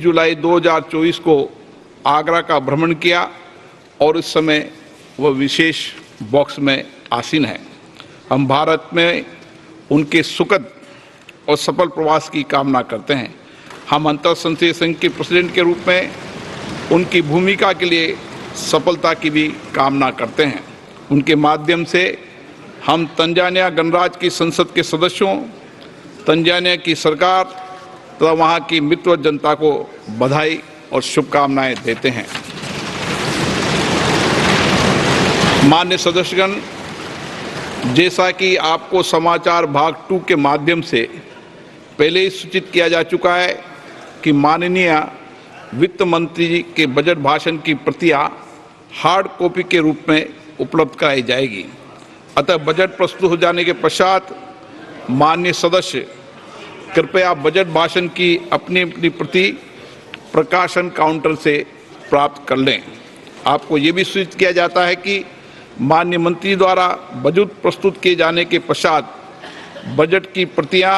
जुलाई 2024 को आगरा का भ्रमण किया और इस समय वह विशेष बॉक्स में आसीन है। हम भारत में उनके सुखद और सफल प्रवास की कामना करते हैं। हम अंतर संसदीय संघ के प्रेसिडेंट के रूप में उनकी भूमिका के लिए सफलता की भी कामना करते हैं। उनके माध्यम से हम तंजानिया गणराज्य की संसद के सदस्यों, तंजानिया की सरकार तथा वहाँ की मित्र जनता को बधाई और शुभकामनाएं देते हैं। माननीय सदस्यगण, जैसा कि आपको समाचार भाग 2 के माध्यम से पहले ही सूचित किया जा चुका है कि माननीय वित्त मंत्री जी के बजट भाषण की प्रतियां हार्ड कॉपी के रूप में उपलब्ध कराई जाएगी। अतः बजट प्रस्तुत हो जाने के पश्चात माननीय सदस्य कृपया बजट भाषण की अपनी अपनी प्रति प्रकाशन काउंटर से प्राप्त कर लें। आपको ये भी सूचित किया जाता है कि माननीय मंत्री द्वारा बजट प्रस्तुत किए जाने के पश्चात बजट की प्रतियां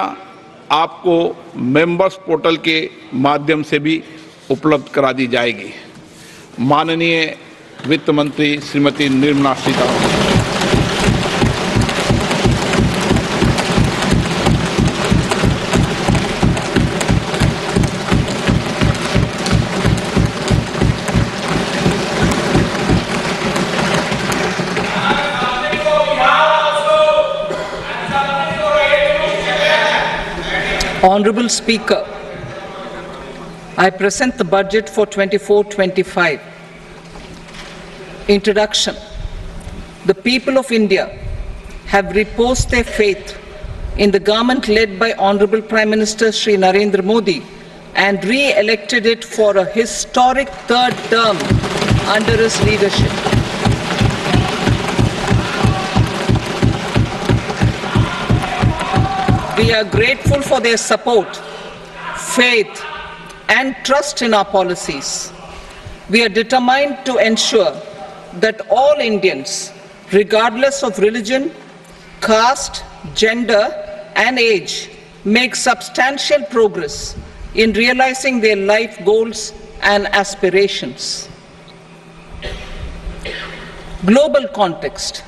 आपको मेंबर्स पोर्टल के माध्यम से भी उपलब्ध करा दी जाएगी। माननीय वित्त मंत्री Shrimati Nirmala Sitharaman. Honorable Speaker, I present the budget for 24-25. Introduction. The people of India have reposed their faith in the government led by Honorable Prime Minister Shri Narendra Modi and re-elected it for a historic third term under his leadership. We are grateful for their support, faith, and trust in our policies. We are determined to ensure that all Indians, regardless of religion, caste, gender, and age, make substantial progress in realizing their life goals and aspirations. Global context.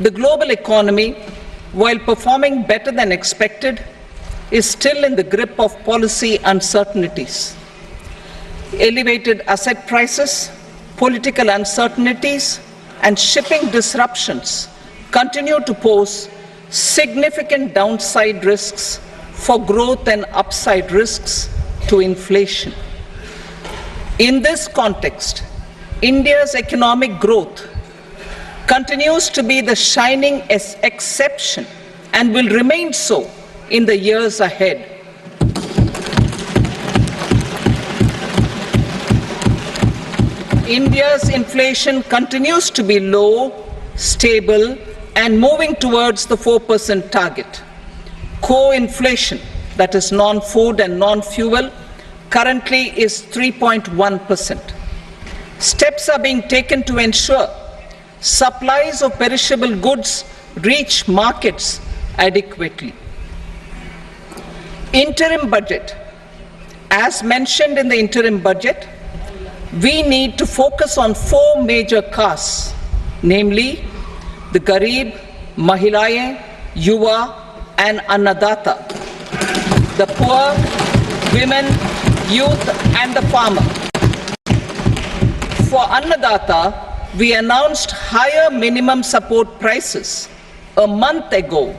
The global economy, while performing better than expected, is still in the grip of policy uncertainties. Elevated asset prices, political uncertainties, and shipping disruptions continue to pose significant downside risks for growth and upside risks to inflation. In this context, India's economic growth continues to be the shining exception and will remain so in the years ahead. India's inflation continues to be low, stable, and moving towards the 4% target. Core inflation, that is non-food and non-fuel, currently is 3.1%. Steps are being taken to ensure supplies of perishable goods reach markets adequately. Interim budget. As mentioned in the interim budget, we need to focus on 4 major castes, namely the Garib, Mahilaye, Yuva, and Annadata, the poor, women, youth, and the farmer. For Annadata, we announced higher minimum support prices a month ago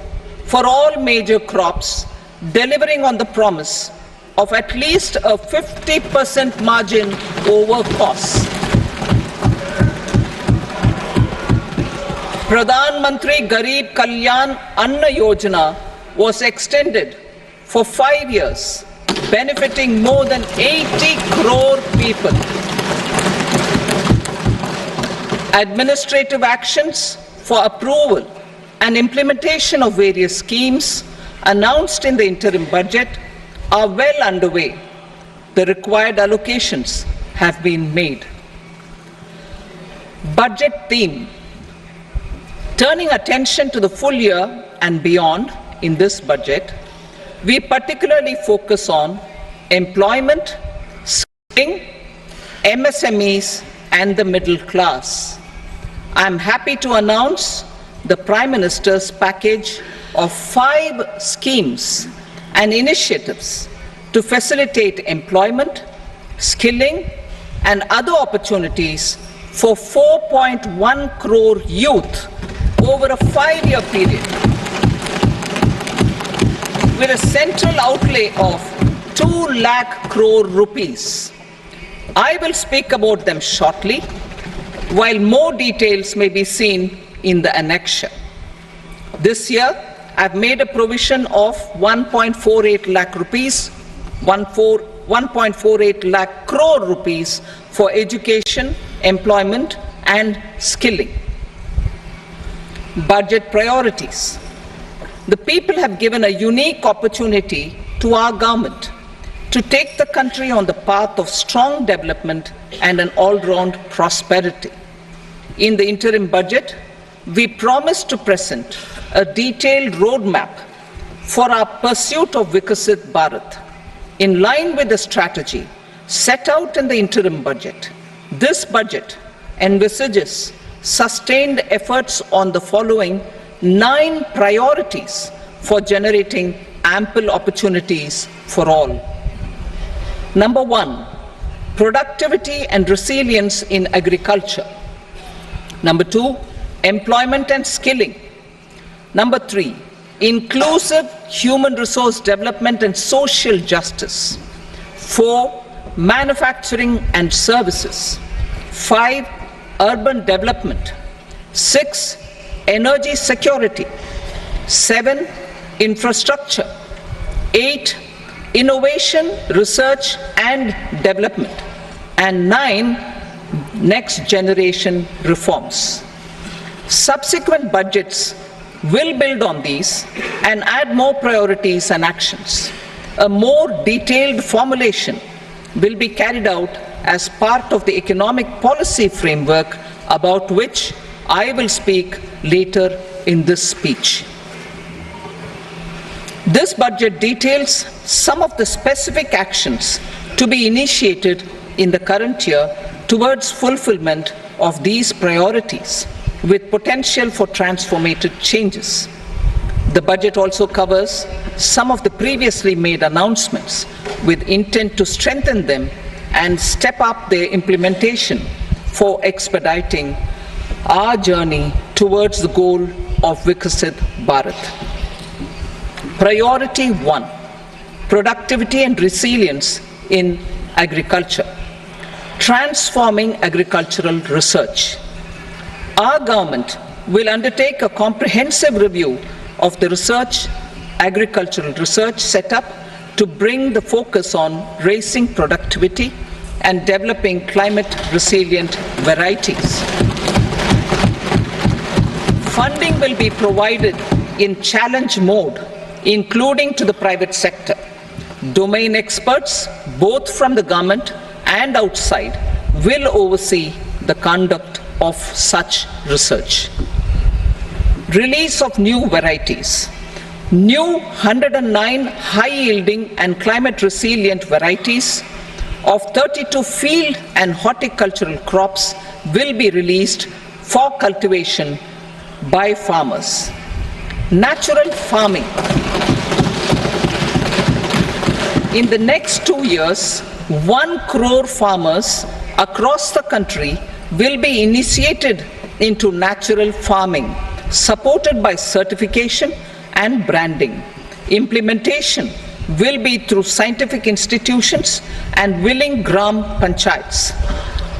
for all major crops, delivering on the promise of at least a 50% margin over costs. Pradhan Mantri Garib Kalyan Anna Yojana was extended for 5 years, benefiting more than 80 crore people. Administrative actions for approval and implementation of various schemes announced in the interim budget are well underway. The required allocations have been made. Budget theme. Turning attention to the full year and beyond in this budget, we particularly focus on employment, MSMEs and the middle class. I am happy to announce the Prime Minister's package of 5 schemes and initiatives to facilitate employment, skilling, and other opportunities for 4.1 crore youth over a 5-year period, with a central outlay of 2 lakh crore rupees. I will speak about them shortly, while more details may be seen in the annexure. This year, I've made a provision of 1.48 lakh rupees, 1.48 lakh crore rupees for education, employment, and skilling. Budget priorities. The people have given a unique opportunity to our government to take the country on the path of strong development and an all-round prosperity. In the interim budget, we promise to present a detailed roadmap for our pursuit of Vikasit Bharat. In line with the strategy set out in the interim budget, this budget envisages sustained efforts on the following 9 priorities for generating ample opportunities for all. Number 1, productivity and resilience in agriculture. Number 2, employment and skilling. Number 3, inclusive human resource development and social justice. 4, manufacturing and services. 5, urban development. 6, energy security. 7, infrastructure. 8, innovation, research and development. And 9, next generation reforms. Subsequent budgets will build on these and add more priorities and actions. A more detailed formulation will be carried out as part of the economic policy framework, about which I will speak later in this speech. This budget details some of the specific actions to be initiated in the current year towards fulfillment of these priorities, with potential for transformative changes. The budget also covers some of the previously made announcements with intent to strengthen them and step up their implementation for expediting our journey towards the goal of Vikasit Bharat. Priority 1, productivity and resilience in agriculture. Transforming agricultural research. Our government will undertake a comprehensive review of the agricultural research setup to bring the focus on raising productivity and developing climate-resilient varieties. Funding will be provided in challenge mode, including to the private sector. Domain experts, both from the government and outside, will oversee the conduct of such research. Release of new varieties. New 109 high-yielding and climate-resilient varieties of 32 field and horticultural crops will be released for cultivation by farmers. Natural farming. In the next 2 years, 1 crore farmers across the country will be initiated into natural farming, supported by certification and branding. Implementation will be through scientific institutions and willing gram panchayats.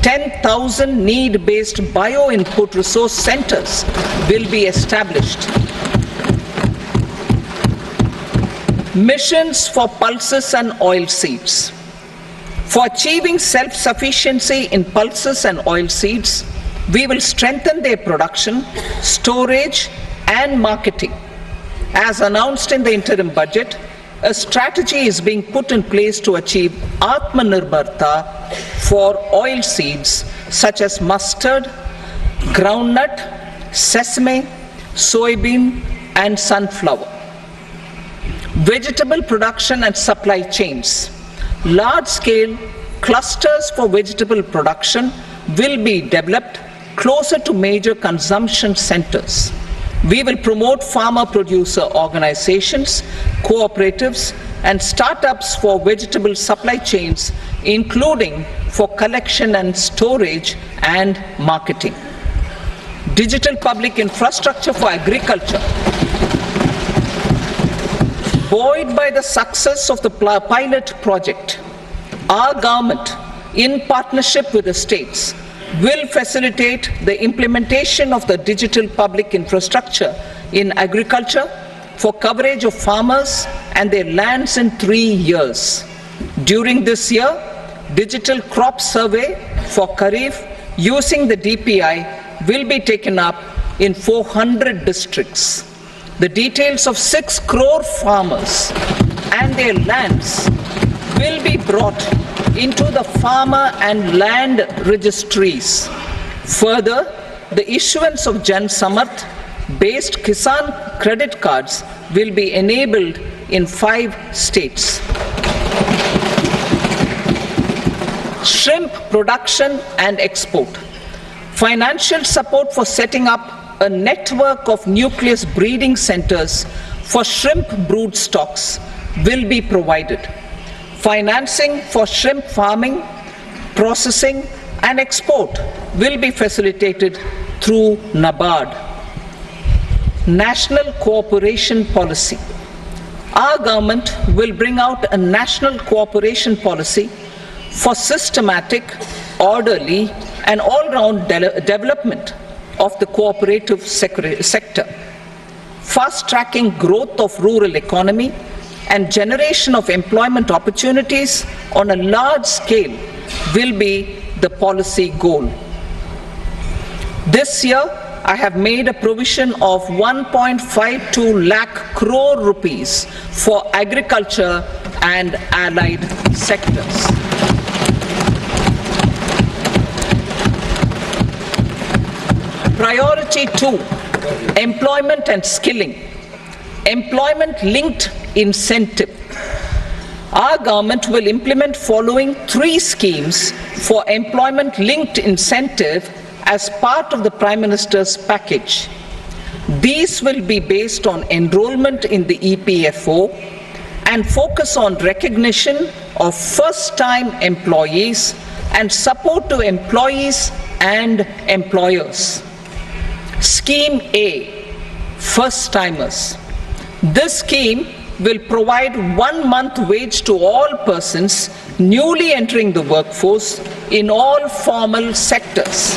10,000 need-based bio-input resource centers will be established. Missions for pulses and oilseeds. For achieving self-sufficiency in pulses and oilseeds, we will strengthen their production, storage, and marketing. As announced in the interim budget, a strategy is being put in place to achieve Atmanirbharta for oilseeds such as mustard, groundnut, sesame, soybean, and sunflower. Vegetable production and supply chains. Large-scale clusters for vegetable production will be developed closer to major consumption centers. We will promote farmer-producer organizations, cooperatives, and startups for vegetable supply chains, including for collection and storage and marketing. Digital public infrastructure for agriculture. Buoyed by the success of the pilot project, our government, in partnership with the states, will facilitate the implementation of the digital public infrastructure in agriculture for coverage of farmers and their lands in 3 years. During this year, digital crop survey for Kharif using the DPI will be taken up in 400 districts. The details of 6 crore farmers and their lands will be brought into the farmer and land registries. Further, the issuance of Jan Samarth based Kisan credit cards will be enabled in 5 states. Shrimp production and export. Financial support for setting up a network of nucleus breeding centers for shrimp brood stocks will be provided. Financing for shrimp farming, processing, and export will be facilitated through NABARD. National Cooperation Policy. Our government will bring out a national cooperation policy for systematic, orderly, and all-round development of the cooperative sector, fast-tracking growth of rural economy and generation of employment opportunities on a large scale will be the policy goal. This year, I have made a provision of 1.52 lakh crore rupees for agriculture and allied sectors. Priority 2, employment and skilling. Employment-linked incentive. Our government will implement following 3 schemes for employment-linked incentive as part of the Prime Minister's package. These will be based on enrollment in the EPFO and focus on recognition of first-time employees and support to employees and employers. Scheme A, first-timers. This scheme will provide 1 month wage to all persons newly entering the workforce in all formal sectors.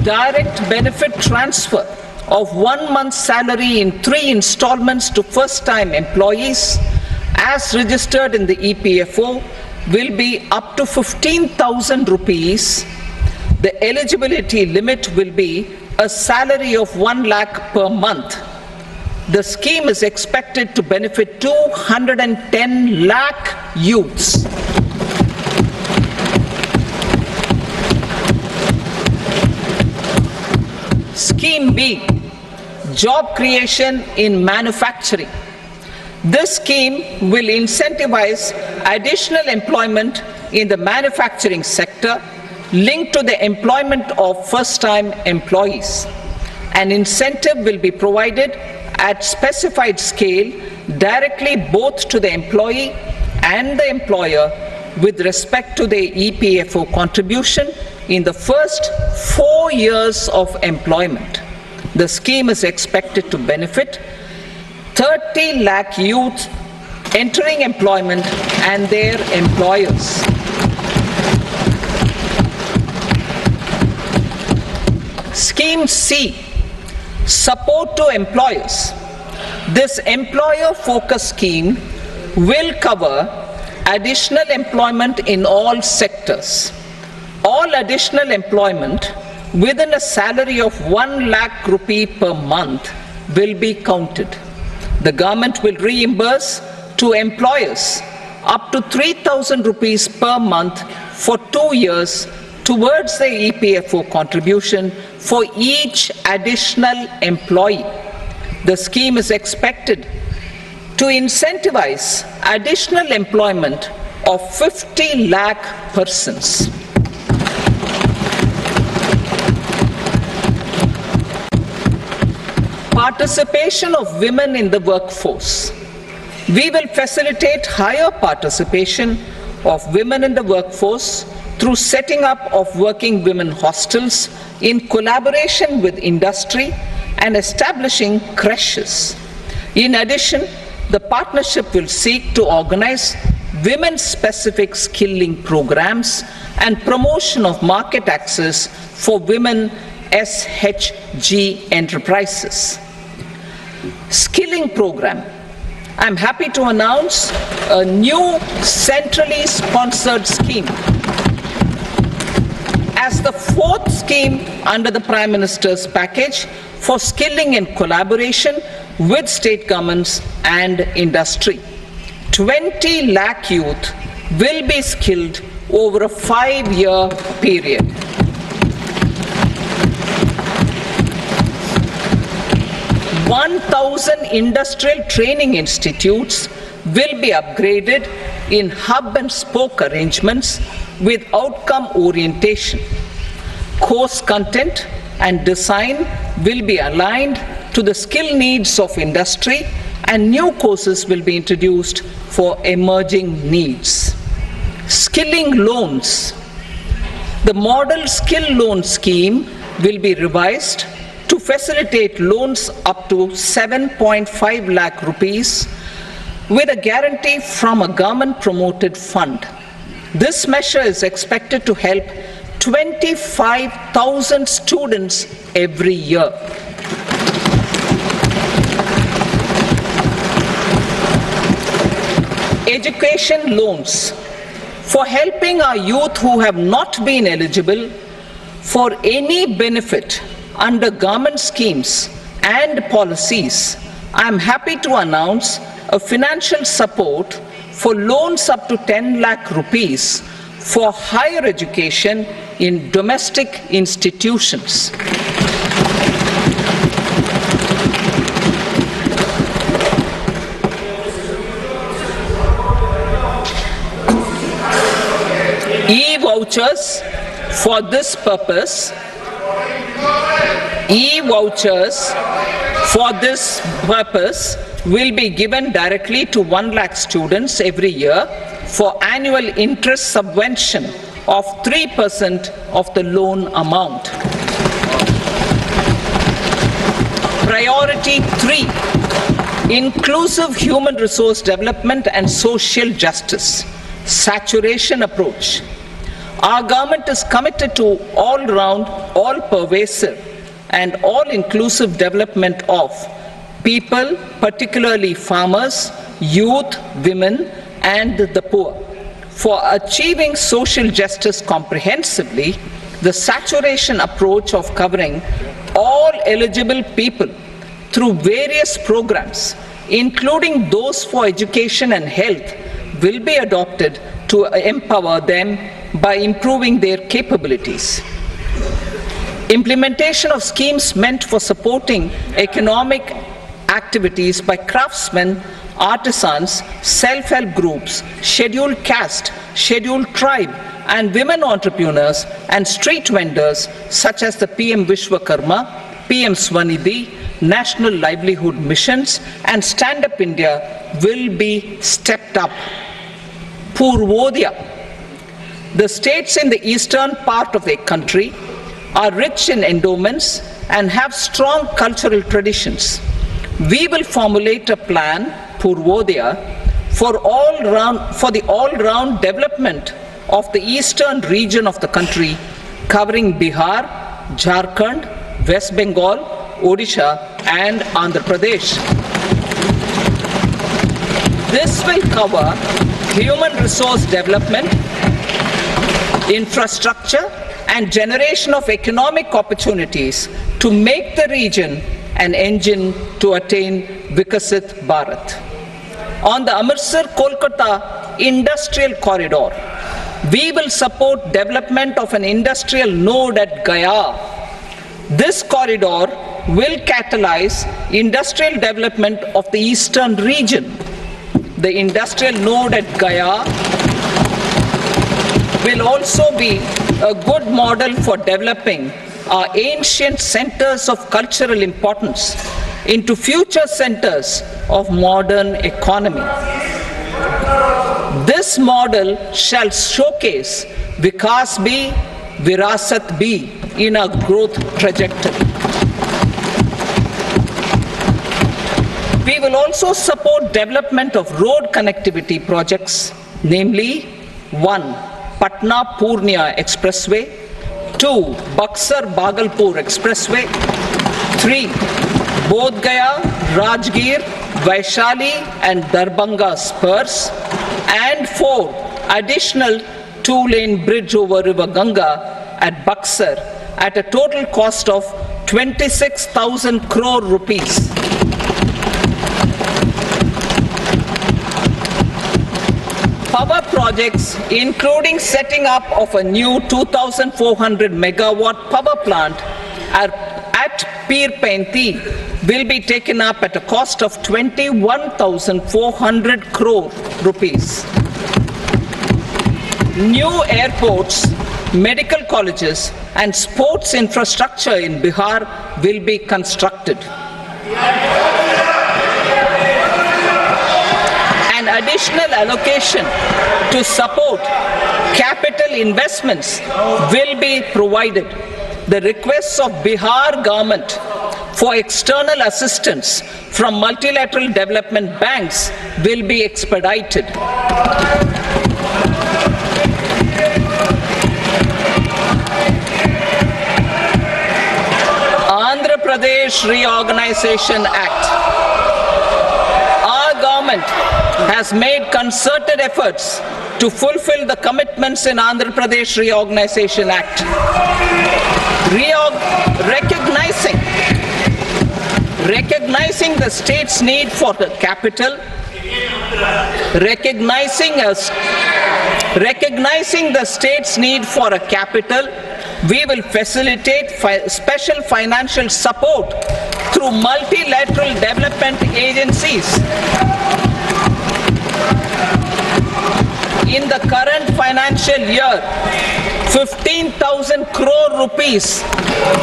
Direct benefit transfer of 1 month's salary in 3 installments to first-time employees as registered in the EPFO will be up to 15,000 rupees. The eligibility limit will be a salary of 1 lakh per month. The scheme is expected to benefit 210 lakh youths. Scheme B, job creation in manufacturing. This scheme will incentivize additional employment in the manufacturing sector linked to the employment of first-time employees. An incentive will be provided at specified scale directly both to the employee and the employer with respect to the EPFO contribution in the first 4 years of employment. The scheme is expected to benefit 30 lakh youth entering employment and their employers. Scheme C, support to employers. This employer-focused scheme will cover additional employment in all sectors. All additional employment within a salary of 1 lakh rupee per month will be counted. The government will reimburse to employers up to 3,000 rupees per month for 2 years towards the EPFO contribution for each additional employee. The scheme is expected to incentivize additional employment of 50 lakh persons. Participation of women in the workforce. We will facilitate higher participation of women in the workforce through setting up of working women hostels in collaboration with industry and establishing creches. In addition, the partnership will seek to organize women-specific skilling programs and promotion of market access for women SHG enterprises. Skilling program. I'm happy to announce a new centrally sponsored scheme as the fourth scheme under the Prime Minister's package for skilling in collaboration with state governments and industry. 20 lakh youth will be skilled over a 5-year period. $1,000 industrial training institutes will be upgraded in hub and spoke arrangements with outcome orientation. Course content and design will be aligned to the skill needs of industry, and new courses will be introduced for emerging needs. Skilling loans. The model skill loan scheme will be revised to facilitate loans up to 7.5 lakh rupees with a guarantee from a government-promoted fund. This measure is expected to help 25,000 students every year. Education loans. For helping our youth who have not been eligible for any benefit under government schemes and policies, I am happy to announce a financial support for loans up to 10 lakh rupees for higher education in domestic institutions. E-vouchers for this purpose. E-vouchers for this purpose will be given directly to 1 lakh students every year for annual interest subvention of 3% of the loan amount. Priority 3, inclusive human resource development and social justice, saturation approach. Our government is committed to all-round, all-pervasive and all-inclusive development of people, particularly farmers, youth, women, and the poor. For achieving social justice comprehensively, the saturation approach of covering all eligible people through various programs, including those for education and health, will be adopted to empower them by improving their capabilities. Implementation of schemes meant for supporting economic activities by craftsmen, artisans, self-help groups, scheduled caste, scheduled tribe, and women entrepreneurs and street vendors such as the PM Vishwakarma, PM Swanidhi, National Livelihood Missions, and Stand Up India will be stepped up. Purvodaya. The states in the eastern part of the country are rich in endowments and have strong cultural traditions. We will formulate a plan, Purvodaya, for the all-round development of the eastern region of the country, covering Bihar, Jharkhand, West Bengal, Odisha, and Andhra Pradesh. This will cover human resource development, infrastructure, and generation of economic opportunities to make the region an engine to attain Vikasit Bharat. On the Amritsar-Kolkata Industrial Corridor, we will support development of an industrial node at Gaya. This corridor will catalyze industrial development of the eastern region. the industrial node at Gaya will also be a good model for developing our ancient centers of cultural importance into future centers of modern economy. This model shall showcase Vikas B, Virasat B in our growth trajectory. We will also support development of road connectivity projects, namely 1. Patna-Purnia Expressway, 2. Buxar-Bhagalpur Expressway, 3. Bodh Gaya, Rajgir, Vaishali and Darbhanga spurs, and 4. Additional 2-lane bridge over River Ganga at Buxar at a total cost of 26,000 crore rupees. Power projects, including setting up of a new 2,400 megawatt power plant at Pir Painti, will be taken up at a cost of 21,400 crore rupees. New airports, medical colleges and sports infrastructure in Bihar will be constructed. An additional allocation to support capital investments will be provided. The requests of Bihar government for external assistance from multilateral development banks will be expedited. Andhra Pradesh Reorganization Act. Our government has made concerted efforts to fulfill the commitments in Andhra Pradesh Reorganization Act. Recognizing the state's need for the capital, recognizing the state's need for a capital, we will facilitate special financial support through multilateral development agencies. In the current financial year, 15,000 crore rupees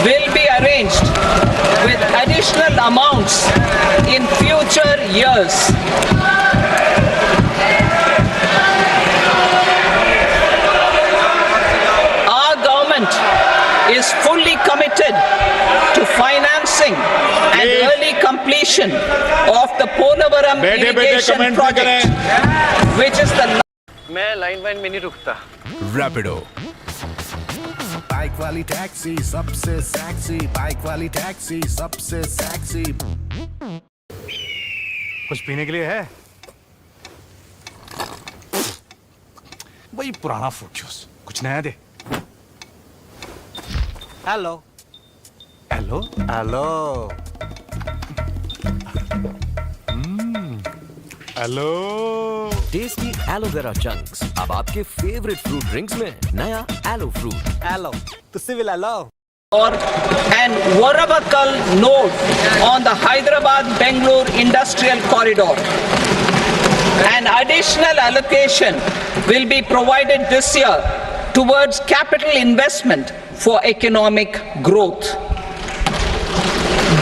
will be arranged with additional amounts in future years. Our government is fully committed to financing and early completion of the Polavaram irrigation project, which is the मैं line wine में नहीं रुकता। Rapido bike वाली taxi सबसे sexy, bike वाली taxi सबसे sexy. कुछ पीने के लिए है? वही पुराना फ्रूट जूस, कुछ नया दे। Hello hello hello hello. Tasty aloe vera chunks अब आपके फेवरेट फ्रूट ड्रिंक्स में नया एलो फ्रूट। हेलो तो civil hello or an Varavakal node on the Hyderabad-Bangalore Industrial Corridor. An additional allocation will be provided this year towards capital investment for economic growth.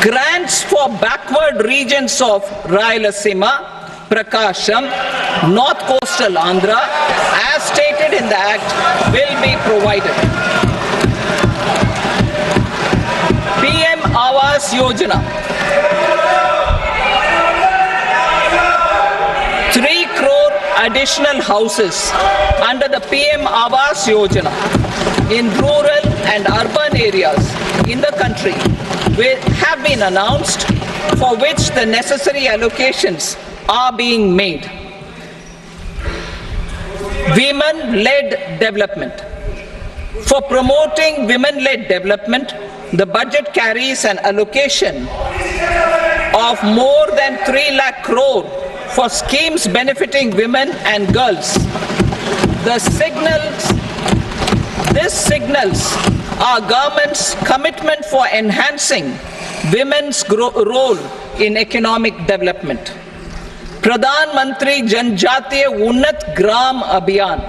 Grants for backward regions of Rayalaseema, Prakasham, North Coastal Andhra, as stated in the Act, will be provided. PM Awas Yojana. 3 crore additional houses under the PM Awas Yojana in rural and urban areas in the country will have been announced, for which the necessary allocations are being made. Women-led development. For promoting women-led development, the budget carries an allocation of more than 3 lakh crore for schemes benefiting women and girls. This signals our government's commitment for enhancing women's role in economic development. Pradhan Mantri Janjatiya Unnat Gram Abhiyan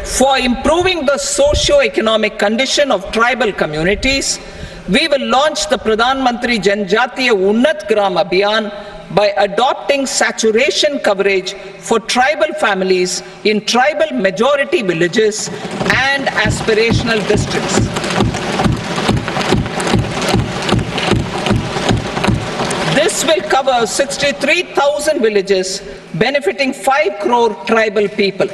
for improving the socio-economic condition of tribal communities. We will launch the Pradhan Mantri Janjatiya Unnat Gram Abhiyan by adopting saturation coverage for tribal families in tribal majority villages and aspirational districts. This will cover 63,000 villages, benefiting 5 crore tribal people.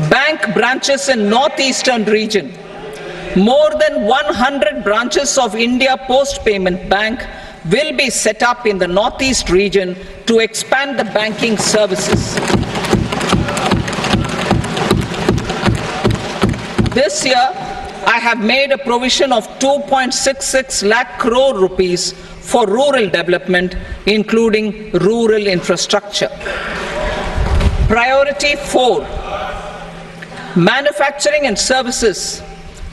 Bank branches in northeastern region. More than 100 branches of India Post Payment Bank will be set up in the northeast region to expand the banking services. This year, I have made a provision of 2.66 lakh crore rupees for rural development, including rural infrastructure. Priority 4, manufacturing and services,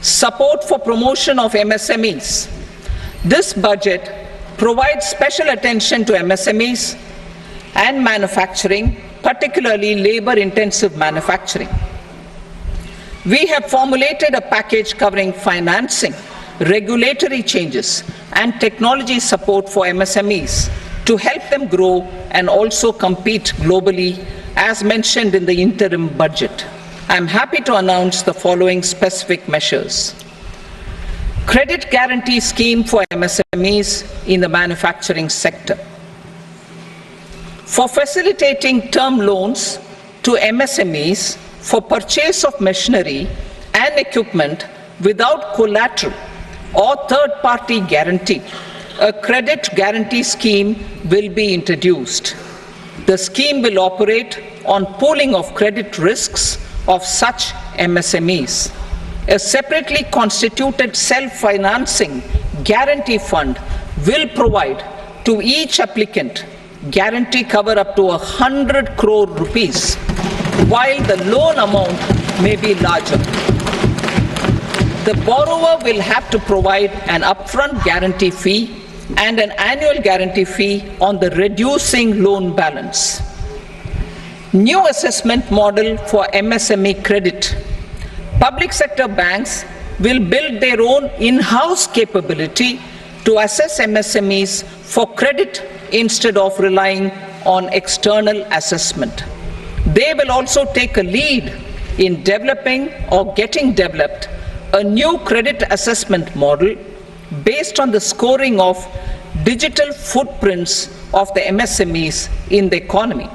support for promotion of MSMEs. This budget provides special attention to MSMEs and manufacturing, particularly labor-intensive manufacturing. We have formulated a package covering financing, regulatory changes, and technology support for MSMEs to help them grow and also compete globally, as mentioned in the interim budget. I am happy to announce the following specific measures. Credit guarantee scheme for MSMEs in the manufacturing sector. For facilitating term loans to MSMEs for purchase of machinery and equipment without collateral or third-party guarantee, a credit guarantee scheme will be introduced. The scheme will operate on pooling of credit risks of such MSMEs. A separately constituted self-financing guarantee fund will provide to each applicant guarantee cover up to 100 crore rupees, while the loan amount may be larger. The borrower will have to provide an upfront guarantee fee and an annual guarantee fee on the reducing loan balance. New assessment model for MSME credit. Public sector banks will build their own in-house capability to assess MSMEs for credit instead of relying on external assessment. They will also take a lead in developing or getting developed a new credit assessment model based on the scoring of digital footprints of the MSMEs in the economy.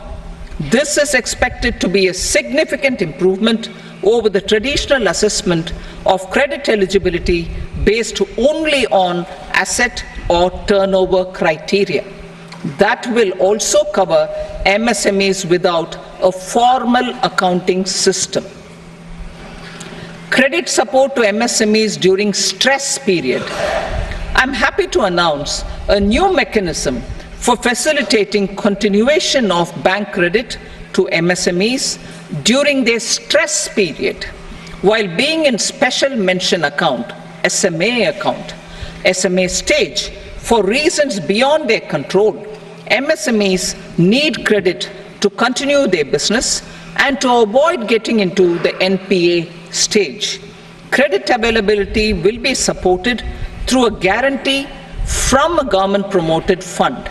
This is expected to be a significant improvement over the traditional assessment of credit eligibility based only on asset or turnover criteria. That will also cover MSMEs without a formal accounting system. Credit support to MSMEs during stress period. I'm happy to announce a new mechanism for facilitating continuation of bank credit to MSMEs during their stress period while being in special mention account, SMA stage, for reasons beyond their control. MSMEs need credit to continue their business and to avoid getting into the NPA stage. Credit availability will be supported through a guarantee from a government-promoted fund.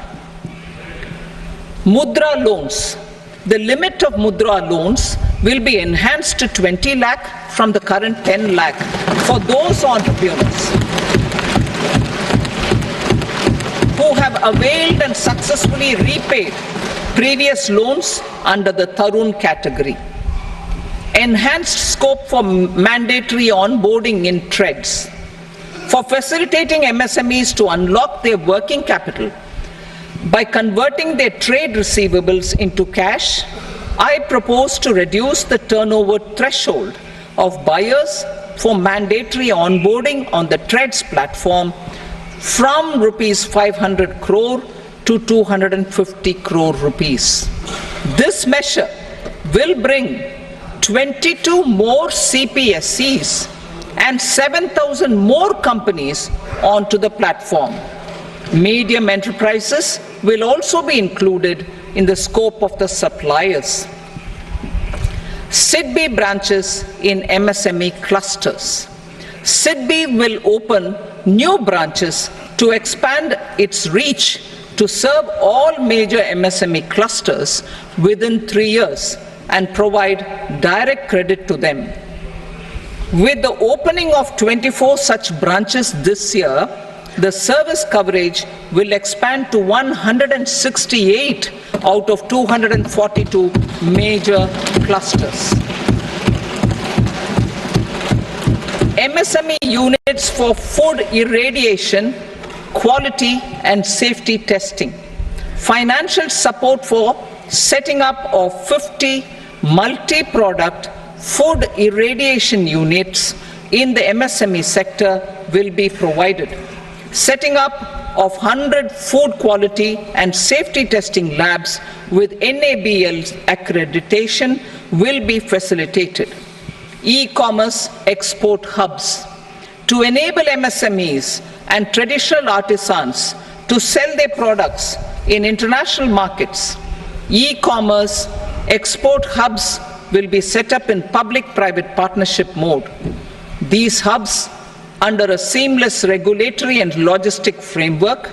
Mudra loans. The limit of Mudra loans will be enhanced to 20 lakh from the current 10 lakh for those entrepreneurs who have availed and successfully repaid previous loans under the Tarun category. Enhanced scope for mandatory onboarding in trades. For facilitating MSMEs to unlock their working capital by converting their trade receivables into cash, I propose to reduce the turnover threshold of buyers for mandatory onboarding on the trades platform from rupees 500 crore to 250 crore rupees. This measure will bring 22 more CPSCs and 7,000 more companies onto the platform. Medium enterprises will also be included in the scope of the suppliers. SIDBI branches in MSME clusters. SIDBI will open new branches to expand its reach to serve all major MSME clusters within 3 years and provide direct credit to them. With the opening of 24 such branches this year, the service coverage will expand to 168 out of 242 major clusters. MSME units for food irradiation, quality and safety testing. Financial support for setting up of 50 multi-product food irradiation units in the MSME sector will be provided. Setting up of 100 food quality and safety testing labs with NABL accreditation will be facilitated. E-commerce export hubs. To enable MSMEs and traditional artisans to sell their products in international markets, e-commerce export hubs will be set up in public-private partnership mode. These hubs, under a seamless regulatory and logistic framework,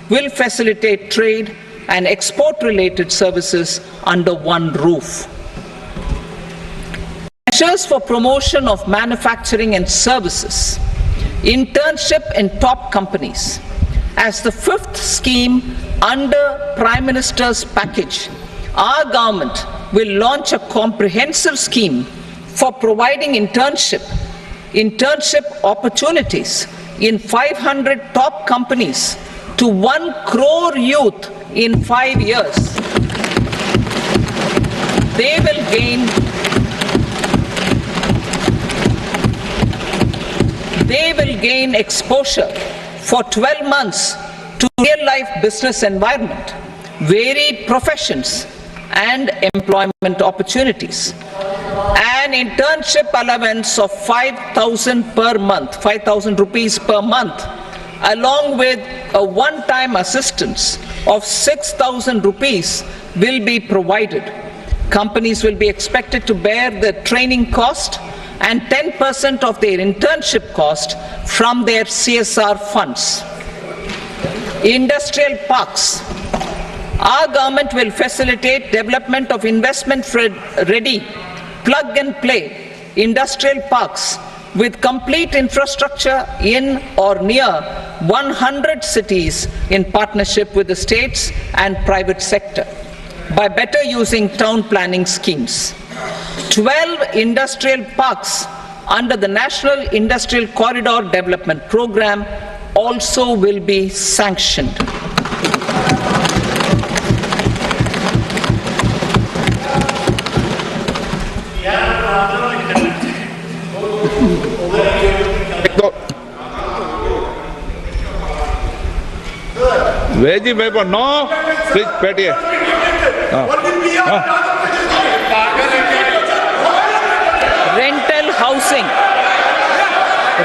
will facilitate trade and export-related services under one roof. Measures for promotion of manufacturing and services. Internship in top companies. As the fifth scheme under Prime Minister's package, our government will launch a comprehensive scheme for providing internship opportunities in 500 top companies to 1 crore youth in 5 years. They will gain exposure for 12 months to real-life business environment, varied professions, and employment opportunities. An internship allowance of 5,000 per month, 5,000 rupees per month, along with a one-time assistance of 6,000 rupees will be provided. Companies will be expected to bear the training cost and 10% of their internship cost from their CSR funds. Industrial parks. Our government will facilitate development of investment-ready, plug-and-play industrial parks with complete infrastructure in or near 100 cities in partnership with the states and private sector by better using town planning schemes. 12 industrial parks under the National Industrial Corridor Development Program also will be sanctioned. Veji paper, no, please, Petty.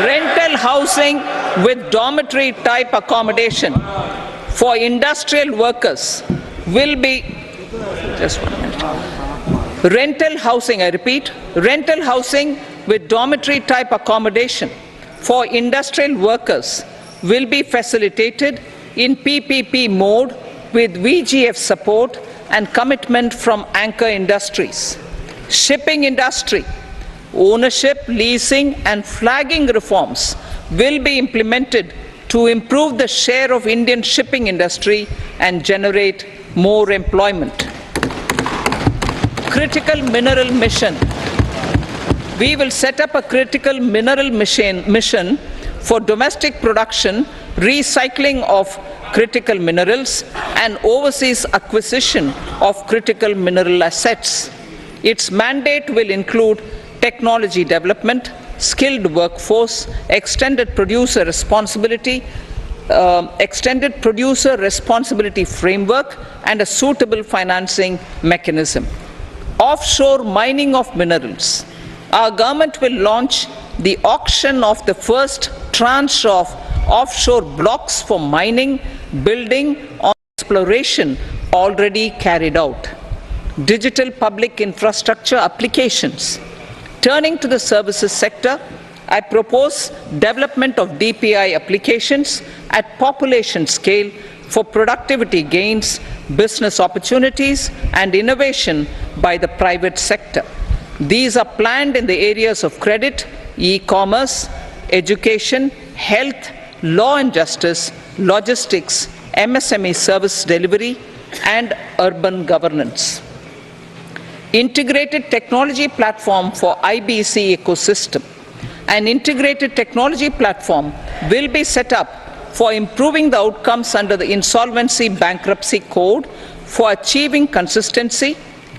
Rental housing with dormitory type accommodation for industrial workers will be, just 1 minute. Rental housing, I repeat, rental housing with dormitory type accommodation for industrial workers will be facilitated in PPP mode with VGF support and commitment from anchor industries. Shipping industry, ownership, leasing and flagging reforms will be implemented to improve the share of Indian shipping industry and generate more employment. Critical mineral mission. We will set up a critical mineral mission for domestic production, recycling of critical minerals and overseas acquisition of critical mineral assets. Its mandate will include technology development, skilled workforce, extended producer responsibility framework and a suitable financing mechanism. Offshore mining of minerals. Our government will launch the auction of the first tranche of offshore blocks for mining, building on exploration already carried out. Digital public infrastructure applications. Turning to the services sector, I propose development of DPI applications at population scale for productivity gains, business opportunities, and innovation by the private sector. These are planned in the areas of credit, e-commerce, education, health, law and justice, logistics, MSME service delivery, and urban governance. Integrated technology platform for IBC ecosystem. An integrated technology platform will be set up for improving the outcomes under the Insolvency Bankruptcy Code for achieving consistency,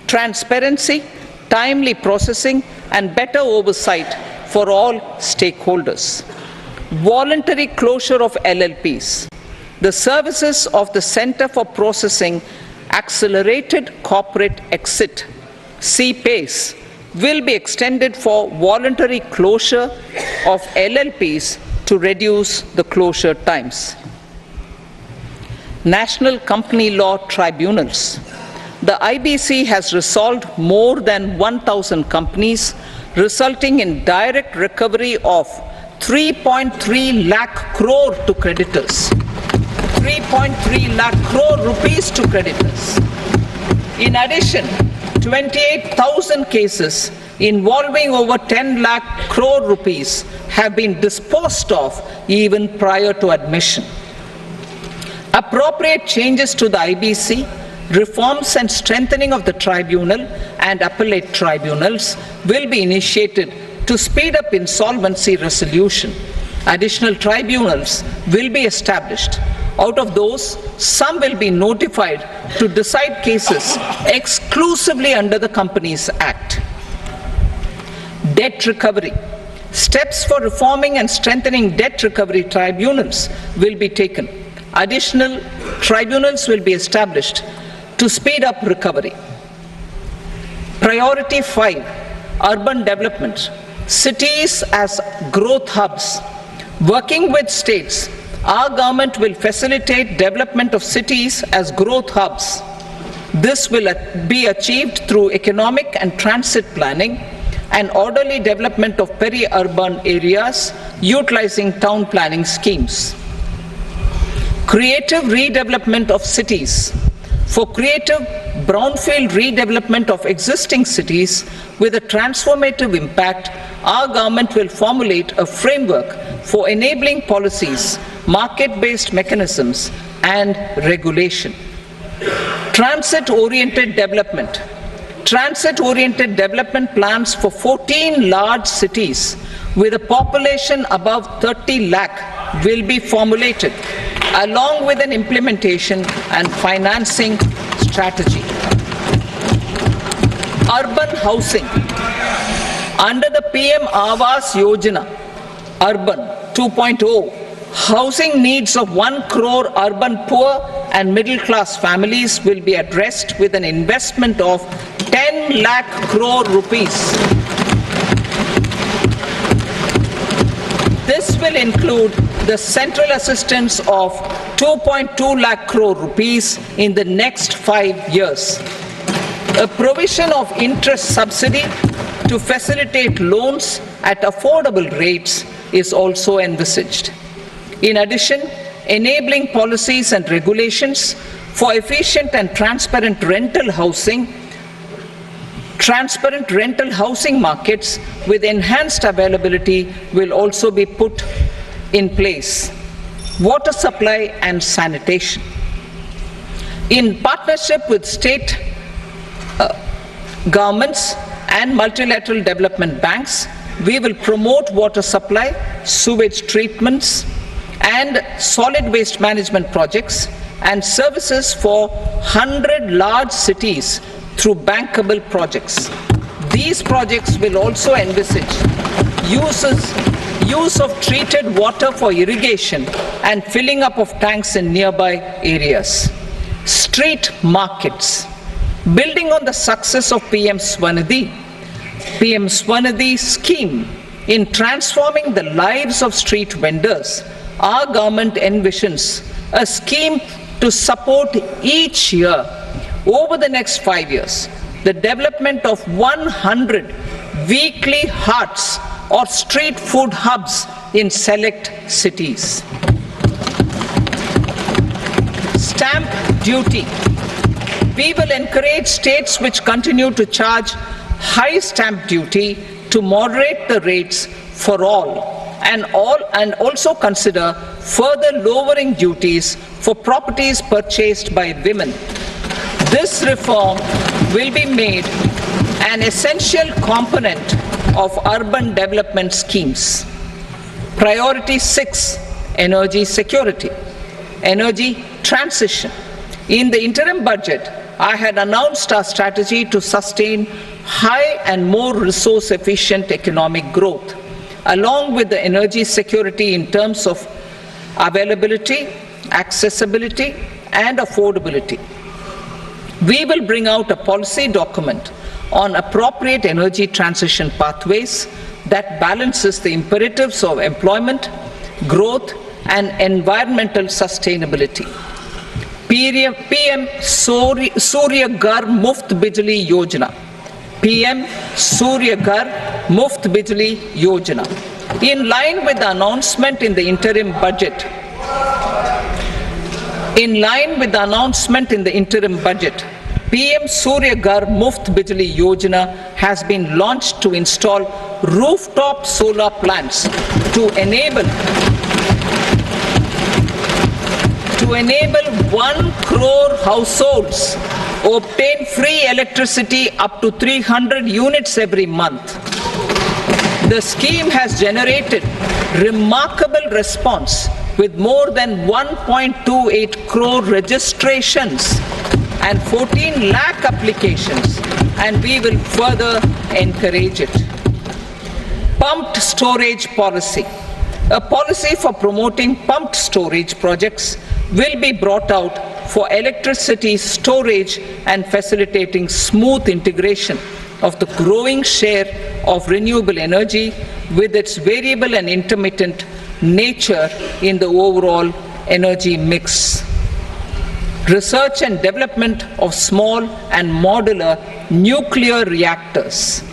transparency, timely processing, and better oversight for all stakeholders. Voluntary closure of LLPs. The services of the Center for Processing Accelerated Corporate Exit, CPACE, will be extended for voluntary closure of LLPs to reduce the closure times. National Company Law Tribunals. The IBC has resolved more than 1,000 companies, resulting in direct recovery of 3.3 lakh crore to creditors. 3.3 lakh crore rupees to creditors. In addition, 28,000 cases involving over 10 lakh crore rupees have been disposed of even prior to admission. Appropriate changes to the IBC, reforms and strengthening of the tribunal and appellate tribunals will be initiated to speed up insolvency resolution. Additional tribunals will be established. Out of those, some will be notified to decide cases exclusively under the Companies Act. Debt recovery. Steps for reforming and strengthening debt recovery tribunals will be taken. Additional tribunals will be established to speed up recovery. Priority 5, urban development. Cities as growth hubs. Working with states, our government will facilitate development of cities as growth hubs. This will be achieved through economic and transit planning and orderly development of peri-urban areas utilizing town planning schemes. Creative redevelopment of cities. For creative brownfield redevelopment of existing cities with a transformative impact, our government will formulate a framework for enabling policies, market-based mechanisms, and regulation. Transit-oriented development. Transit-oriented development plans for 14 large cities with a population above 30 lakh will be formulated, along with an implementation and financing strategy. Urban housing. Under the PM Awas Yojana, Urban 2.0, housing needs of 1 crore urban poor and middle class families will be addressed with an investment of 10 lakh crore rupees. This will include the central assistance of 2.2 lakh crore rupees in the next 5 years. A provision of interest subsidy to facilitate loans at affordable rates is also envisaged. In addition, enabling policies and regulations for efficient and transparent rental housing markets with enhanced availability will also be put in place. Water supply and sanitation. In partnership with state governments and multilateral development banks, we will promote water supply, sewage treatments, and solid waste management projects and services for 100 large cities through bankable projects. These projects will also envisage use of treated water for irrigation and filling up of tanks in nearby areas. Street markets. Building on the success of PM Swanidhi scheme in transforming the lives of street vendors, our government envisions a scheme to support each year, over the next 5 years, the development of 100 weekly hearts or street food hubs in select cities. Stamp duty. We will encourage states which continue to charge high stamp duty to moderate the rates for all and also consider further lowering duties for properties purchased by women. This reform will be made an essential component of urban development schemes. Priority 6, energy security, energy transition. In the interim budget, I had announced our strategy to sustain high and more resource-efficient economic growth, along with the energy security in terms of availability, accessibility, and affordability. We will bring out a policy document on appropriate energy transition pathways that balances the imperatives of employment, growth, and environmental sustainability. PM Surya Ghar Muft Bijli Yojana. PM Surya Ghar Muft Bijli Yojana. In line with the announcement in the interim budget, PM Surya Ghar Muft Bijli Yojana has been launched to install rooftop solar plants to enable 1 crore households obtain free electricity up to 300 units every month. The scheme has generated remarkable response with more than 1.28 crore registrations and 14 lakh applications, and we will further encourage it. Pumped storage policy. A policy for promoting pumped storage projects will be brought out for electricity storage and facilitating smooth integration of the growing share of renewable energy with its variable and intermittent nature in the overall energy mix. Research and development of small and modular nuclear reactors.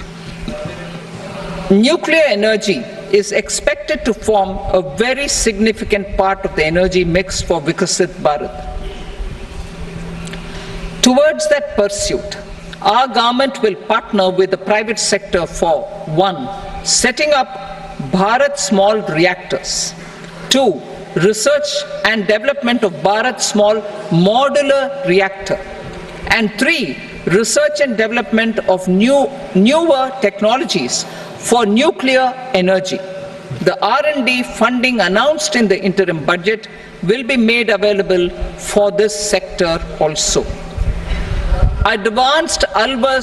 Nuclear energy is expected to form a very significant part of the energy mix for Vikasit Bharat. Towards that pursuit, our government will partner with the private sector for 1. Setting up Bharat Small Reactors, 2. Research and development of Bharat Small Modular Reactor, and 3. Research and development of newer technologies for nuclear energy. The R&D funding announced in the interim budget will be made available for this sector also. Advanced ultra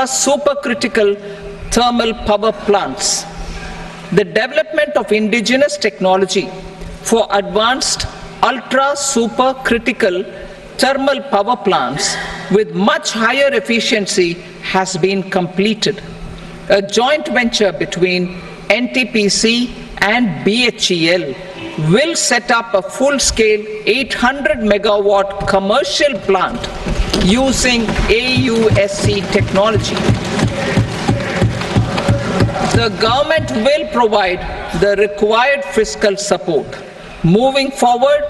supercritical thermal power plants. The development of indigenous technology for advanced ultra supercritical thermal power plants with much higher efficiency has been completed. A joint venture between NTPC and BHEL will set up a full-scale 800 megawatt commercial plant using AUSC technology. The government will provide the required fiscal support. Moving forward,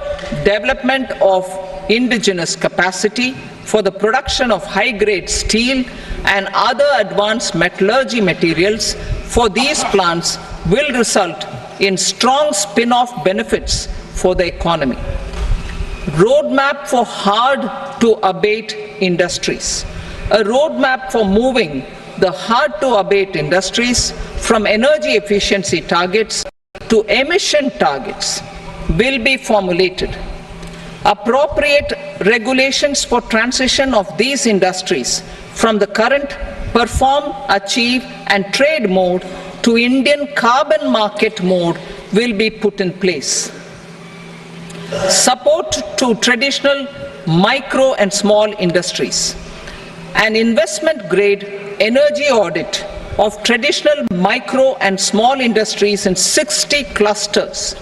development of indigenous capacity for the production of high-grade steel and other advanced metallurgy materials for these plants will result in strong spin-off benefits for the economy. Roadmap for hard-to-abate industries. A roadmap for moving the hard-to-abate industries from energy efficiency targets to emission targets will be formulated. Appropriate regulations for transition of these industries from the current perform, achieve, and trade mode to Indian carbon market mode will be put in place. Support to traditional micro and small industries. An investment-grade energy audit of traditional micro and small industries in 60 clusters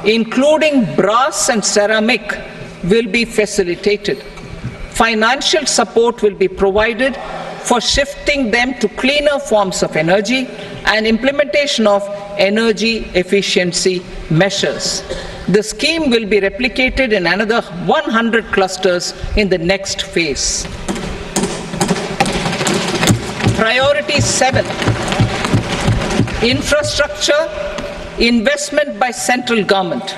including brass and ceramic, will be facilitated. Financial support will be provided for shifting them to cleaner forms of energy and implementation of energy efficiency measures. The scheme will be replicated in another 100 clusters in the next phase. Priority 7, infrastructure investment by central government.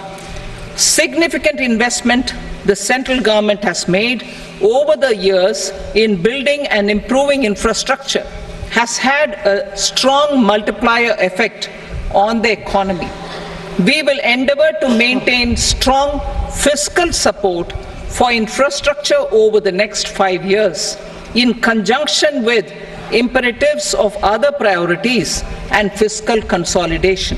Significant investment the central government has made over the years in building and improving infrastructure has had a strong multiplier effect on the economy. We will endeavor to maintain strong fiscal support for infrastructure over the next 5 years in conjunction with imperatives of other priorities and fiscal consolidation.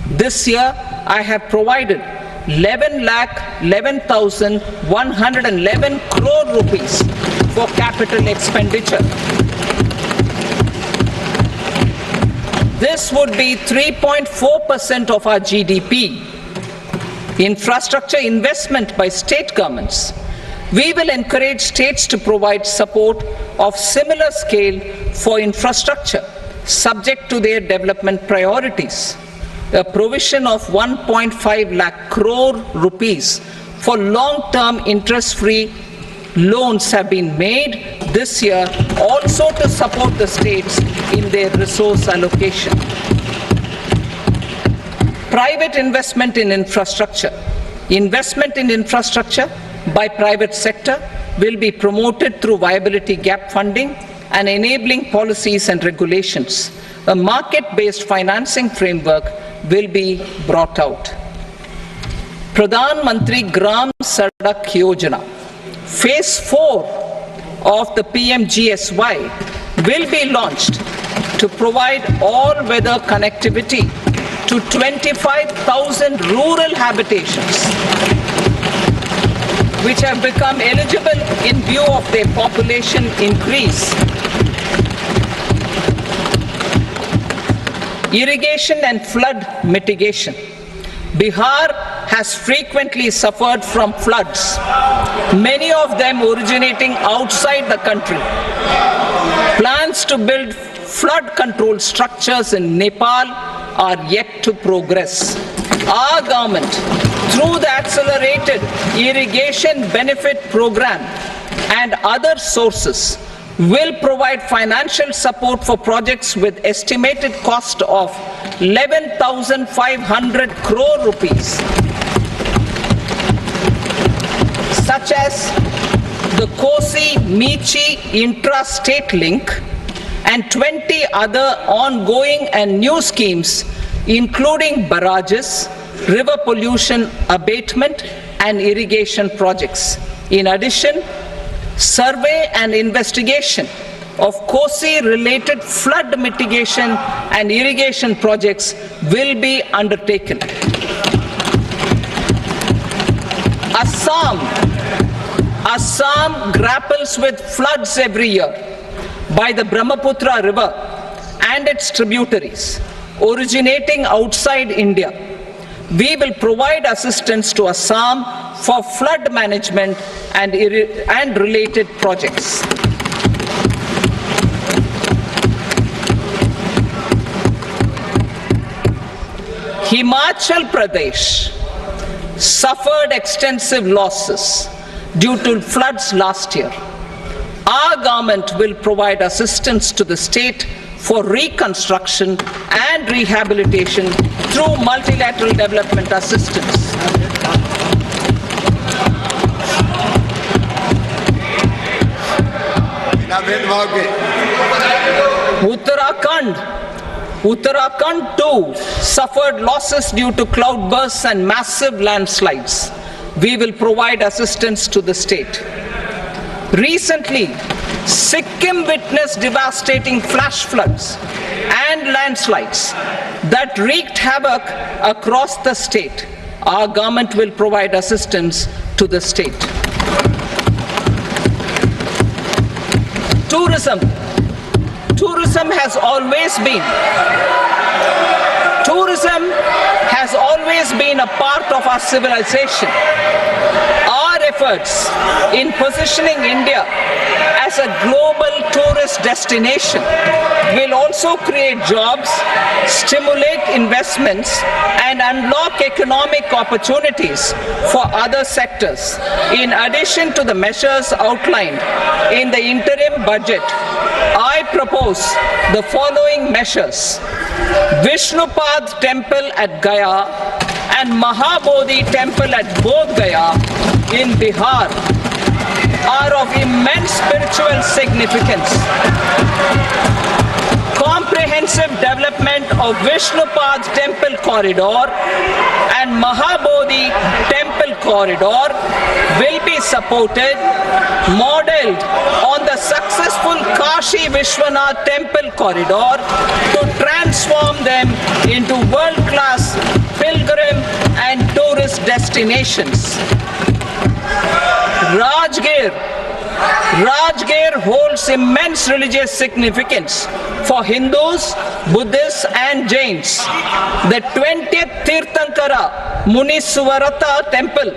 This year, I have provided 11,11,111 crore rupees for capital expenditure. This would be 3.4% of our GDP. Infrastructure investment by state governments. We will encourage states to provide support of similar scale for infrastructure, subject to their development priorities. A provision of 1.5 lakh crore rupees for long-term interest-free loans have been made this year also to support the states in their resource allocation. Private investment in infrastructure. Investment in infrastructure by private sector will be promoted through viability gap funding and enabling policies and regulations. A market-based financing framework will be brought out. Pradhan Mantri Gram Sadak Yojana, Phase 4 of the PMGSY will be launched to provide all-weather connectivity to 25,000 rural habitations, which have become eligible in view of their population increase. Irrigation and flood mitigation. Bihar has frequently suffered from floods, many of them originating outside the country. Plans to build flood control structures in Nepal are yet to progress. Our government, through the Accelerated Irrigation Benefit Program and other sources, will provide financial support for projects with estimated cost of 11,500 crore rupees, such as the Kosi-Michi intra-state link and 20 other ongoing and new schemes, including barrages, river pollution abatement and irrigation projects. In addition, survey and investigation of Kosi-related flood mitigation and irrigation projects will be undertaken. Assam grapples with floods every year by the Brahmaputra River and its tributaries originating outside India. We will provide assistance to Assam for flood management and related projects. Himachal Pradesh suffered extensive losses due to floods last year. Our government will provide assistance to the state for reconstruction and rehabilitation through multilateral development assistance. Uttarakhand too suffered losses due to cloudbursts and massive landslides. We will provide assistance to the state. Recently, Sikkim witnessed devastating flash floods and landslides that wreaked havoc across the state. Our government will provide assistance to the state. Tourism. Tourism has has always been a part of our civilization. Our efforts in positioning India as a global tourist destination will also create jobs, stimulate investments, and unlock economic opportunities for other sectors. In addition to the measures outlined in the interim budget, I propose the following measures. Vishnupad Temple at Gaya and Mahabodhi Temple at Bodh Gaya in Bihar are of immense spiritual significance. Comprehensive development of Vishnupad Temple Corridor and Mahabodhi Temple Corridor will be supported, modeled on the successful Kashi Vishwanath Temple Corridor to transform them into world-class pilgrim and tourist destinations. Rajgir holds immense religious significance for Hindus, Buddhists and Jains. The 20th Tirthankara Muniswarata temple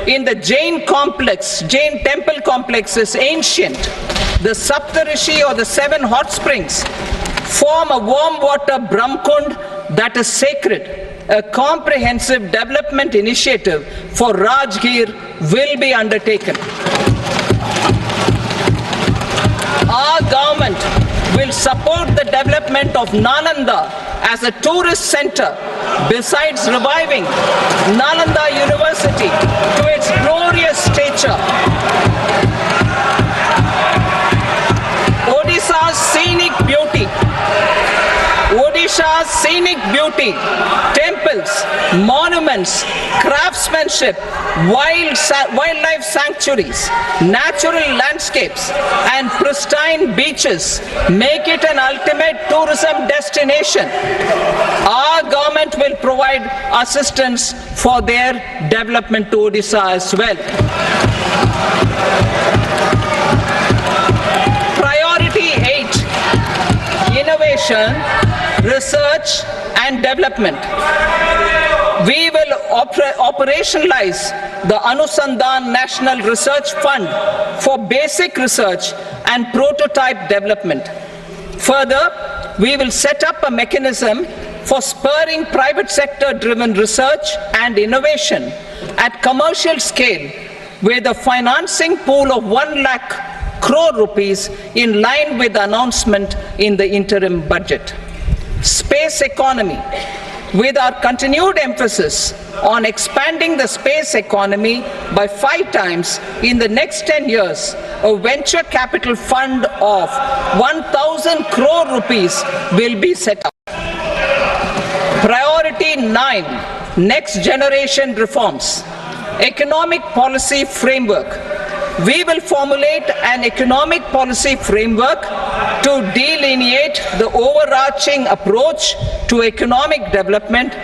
in the Jain temple complex is ancient. The Saptarishi or the 7 hot springs form a warm water Brahmkund that is sacred. A comprehensive development initiative for Rajgir will be undertaken. Our government will support the development of Nalanda as a tourist center, besides reviving Nalanda University to its glorious stature. Odisha's scenic beauty, temples, monuments, craftsmanship, wildlife sanctuaries, natural landscapes, and pristine beaches make it an ultimate tourism destination. Our government will provide assistance for their development to Odisha as well. Priority 8, innovation, research and development. We will operationalize the Anusandhan National Research Fund for basic research and prototype development. Further, we will set up a mechanism for spurring private sector driven research and innovation at commercial scale with a financing pool of 1 lakh crore rupees in line with the announcement in the interim budget. Space economy. With our continued emphasis on expanding the space economy by 5 times in the next 10 years, a venture capital fund of 1,000 crore rupees will be set up. Priority 9, next generation reforms. Economic policy framework. We will formulate an economic policy framework to delineate the overarching approach to economic development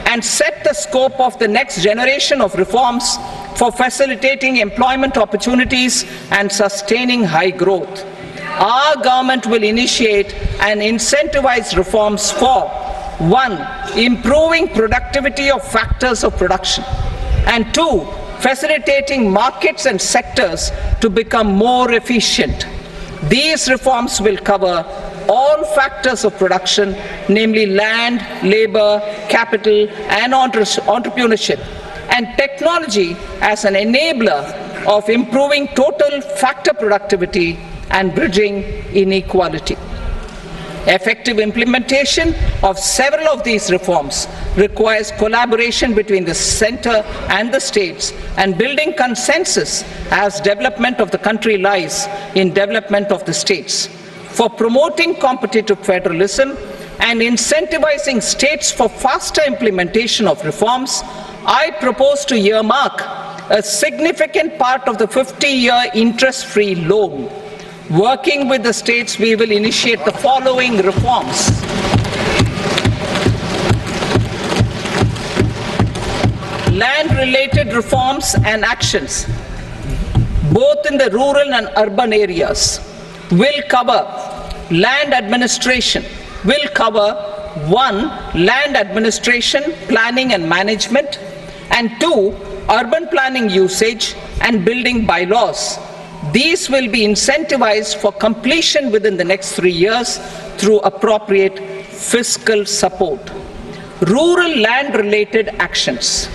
and set the scope of the next generation of reforms for facilitating employment opportunities and sustaining high growth. Our government will initiate and incentivize reforms for 1. Improving productivity of factors of production, and 2. Facilitating markets and sectors to become more efficient. These reforms will cover all factors of production, namely land, labor, capital, and entrepreneurship, and technology as an enabler of improving total factor productivity and bridging inequality. Effective implementation of several of these reforms requires collaboration between the center and the states and building consensus as development of the country lies in development of the states. For promoting competitive federalism and incentivizing states for faster implementation of reforms, I propose to earmark a significant part of the 50-year interest-free loan. Working with the states, we will initiate the following reforms. Land-related reforms and actions, both in the rural and urban areas, will cover land administration, will cover 1. Land administration, planning and management, and 2. Urban planning usage and building bylaws. These will be incentivized for completion within the next 3 years through appropriate fiscal support. Rural land-related actions.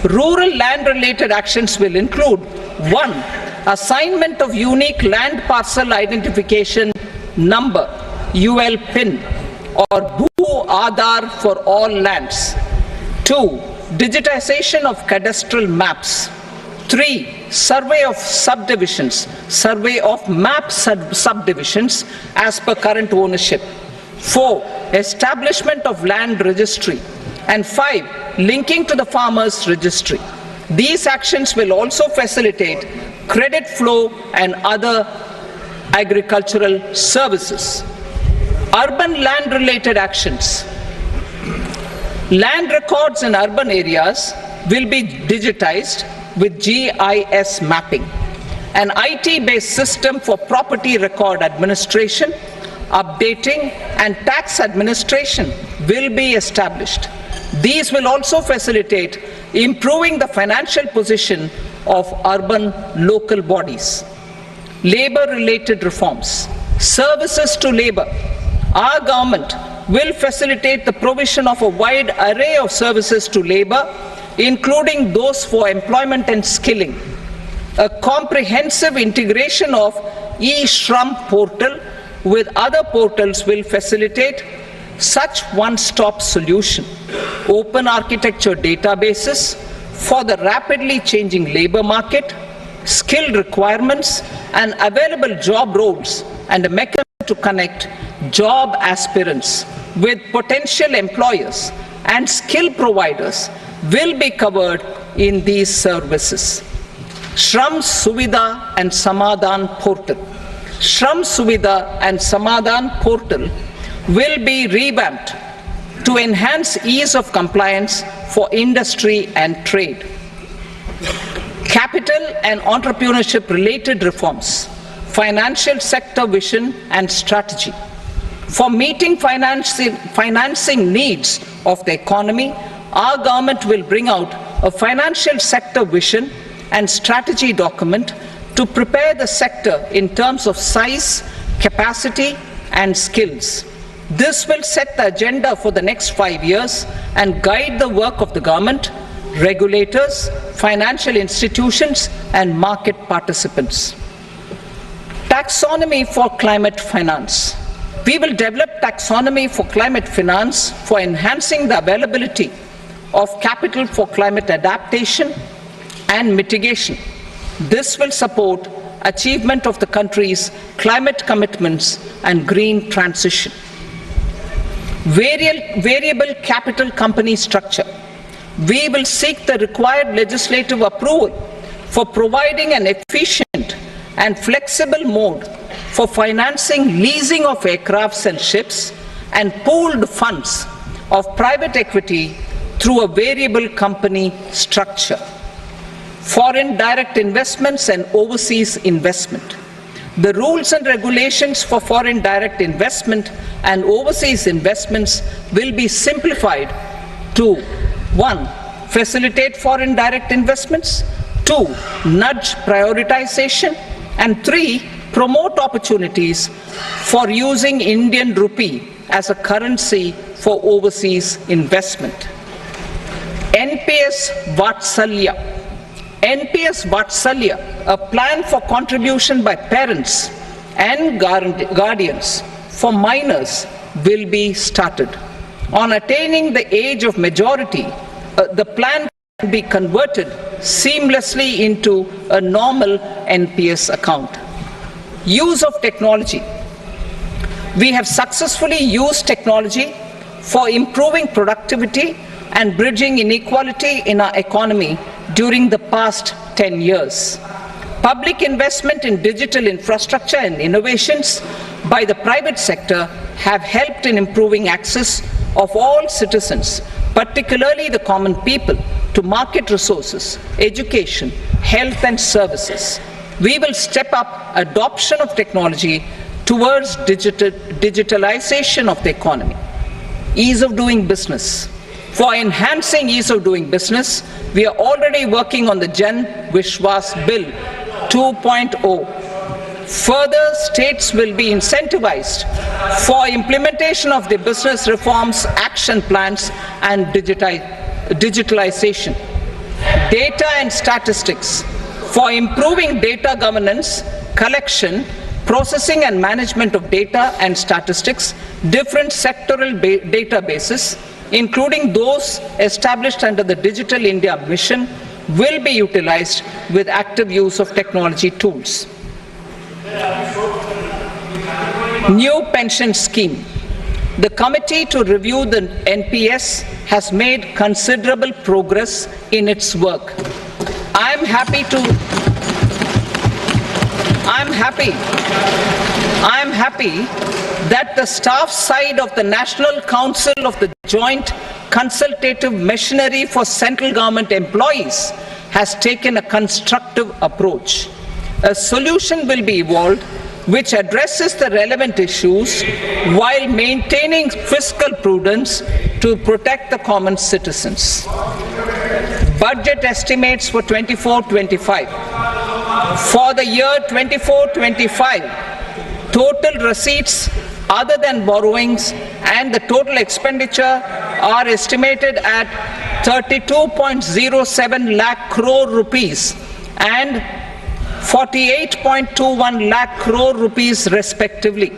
Rural land-related actions will include 1. Assignment of unique land parcel identification number, UL PIN, or Bhu Aadhaar for all lands. 2. Digitization of cadastral maps. 3. Survey of subdivisions, survey of map subdivisions as per current ownership. 4. Establishment of land registry. And 5. Linking to the farmers registry. These actions will also facilitate credit flow and other agricultural services. Urban land related actions. Land records in urban areas will be digitized with GIS mapping. An IT-based system for property record administration, updating, and tax administration will be established. These will also facilitate improving the financial position of urban local bodies. Labor-related reforms. Services to labor. Our government will facilitate the provision of a wide array of services to labor, including those for employment and skilling. A comprehensive integration of e-Shram portal with other portals will facilitate such one-stop solution. Open architecture databases for the rapidly changing labor market, skill requirements, and available job roles, and a mechanism to connect job aspirants with potential employers and skill providers will be covered in these services. Shram Suvidha and Samadhan portal. Shram Suvidha and Samadhan portal will be revamped to enhance ease of compliance for industry and trade. Capital and entrepreneurship related reforms. Financial sector vision and strategy. For meeting financing needs of the economy, our government will bring out a financial sector vision and strategy document to prepare the sector in terms of size, capacity, and skills. This will set the agenda for the next 5 years and guide the work of the government, regulators, financial institutions, and market participants. Taxonomy for climate finance. We will develop taxonomy for climate finance for enhancing the availability of capital for climate adaptation and mitigation. This will support achievement of the country's climate commitments and green transition. Variable capital company structure. We will seek the required legislative approval for providing an efficient and flexible mode for financing leasing of aircrafts and ships and pooled funds of private equity through a variable company structure. Foreign direct investments and overseas investment. The rules and regulations for foreign direct investment and overseas investments will be simplified to 1. Facilitate foreign direct investments, 2. Nudge prioritization, and 3. Promote opportunities for using Indian rupee as a currency for overseas investment. NPS Vatsalya. NPS Vatsalya, a plan for contribution by parents and guardians for minors, will be started. On attaining the age of majority, the plan can be converted seamlessly into a normal NPS account. Use of technology. We have successfully used technology for improving productivity and bridging inequality in our economy during the past 10 years. Public investment in digital infrastructure and innovations by the private sector have helped in improving access of all citizens, particularly the common people, to market resources, education, health and services. We will step up adoption of technology towards digitalization of the economy. Ease of doing business. For enhancing ease of doing business, we are already working on the Jan Vishwas Bill 2.0. Further, states will be incentivized for implementation of the business reforms, action plans, and digitalization. Data and statistics. For improving data governance, collection, processing and management of data and statistics, different sectoral databases, including those established under the Digital India Mission, will be utilized with active use of technology tools. New pension scheme. The committee to review the NPS has made considerable progress in its work. I am happy that the staff side of the National Council of the Joint Consultative Machinery for Central Government Employees has taken a constructive approach. A solution will be evolved which addresses the relevant issues while maintaining fiscal prudence to protect the common citizens. Budget estimates for 24-25. For the year 24-25, total receipts other than borrowings and the total expenditure are estimated at 32.07 lakh crore rupees and 48.21 lakh crore rupees respectively.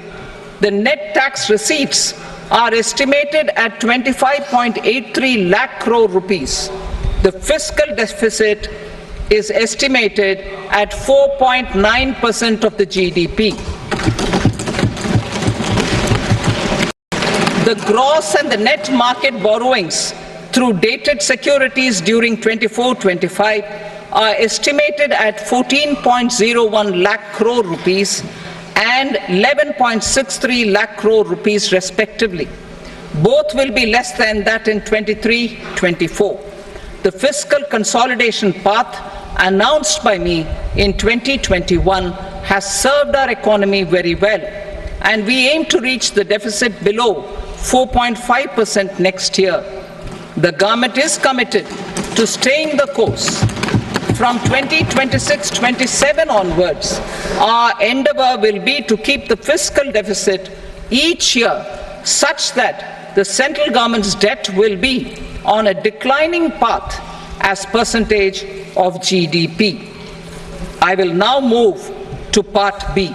The net tax receipts are estimated at 25.83 lakh crore rupees. The fiscal deficit is estimated at 4.9% of the GDP. The gross and the net market borrowings through dated securities during 24-25 are estimated at 14.01 lakh crore rupees and 11.63 lakh crore rupees respectively. Both will be less than that in 23-24. The fiscal consolidation path announced by me in 2021 has served our economy very well, and we aim to reach the deficit below 4.5% next year. The government is committed to staying the course. From 2026-27 onwards, our endeavor will be to keep the fiscal deficit each year such that the central government's debt will be on a declining path as percentage of GDP. I will now move to Part B.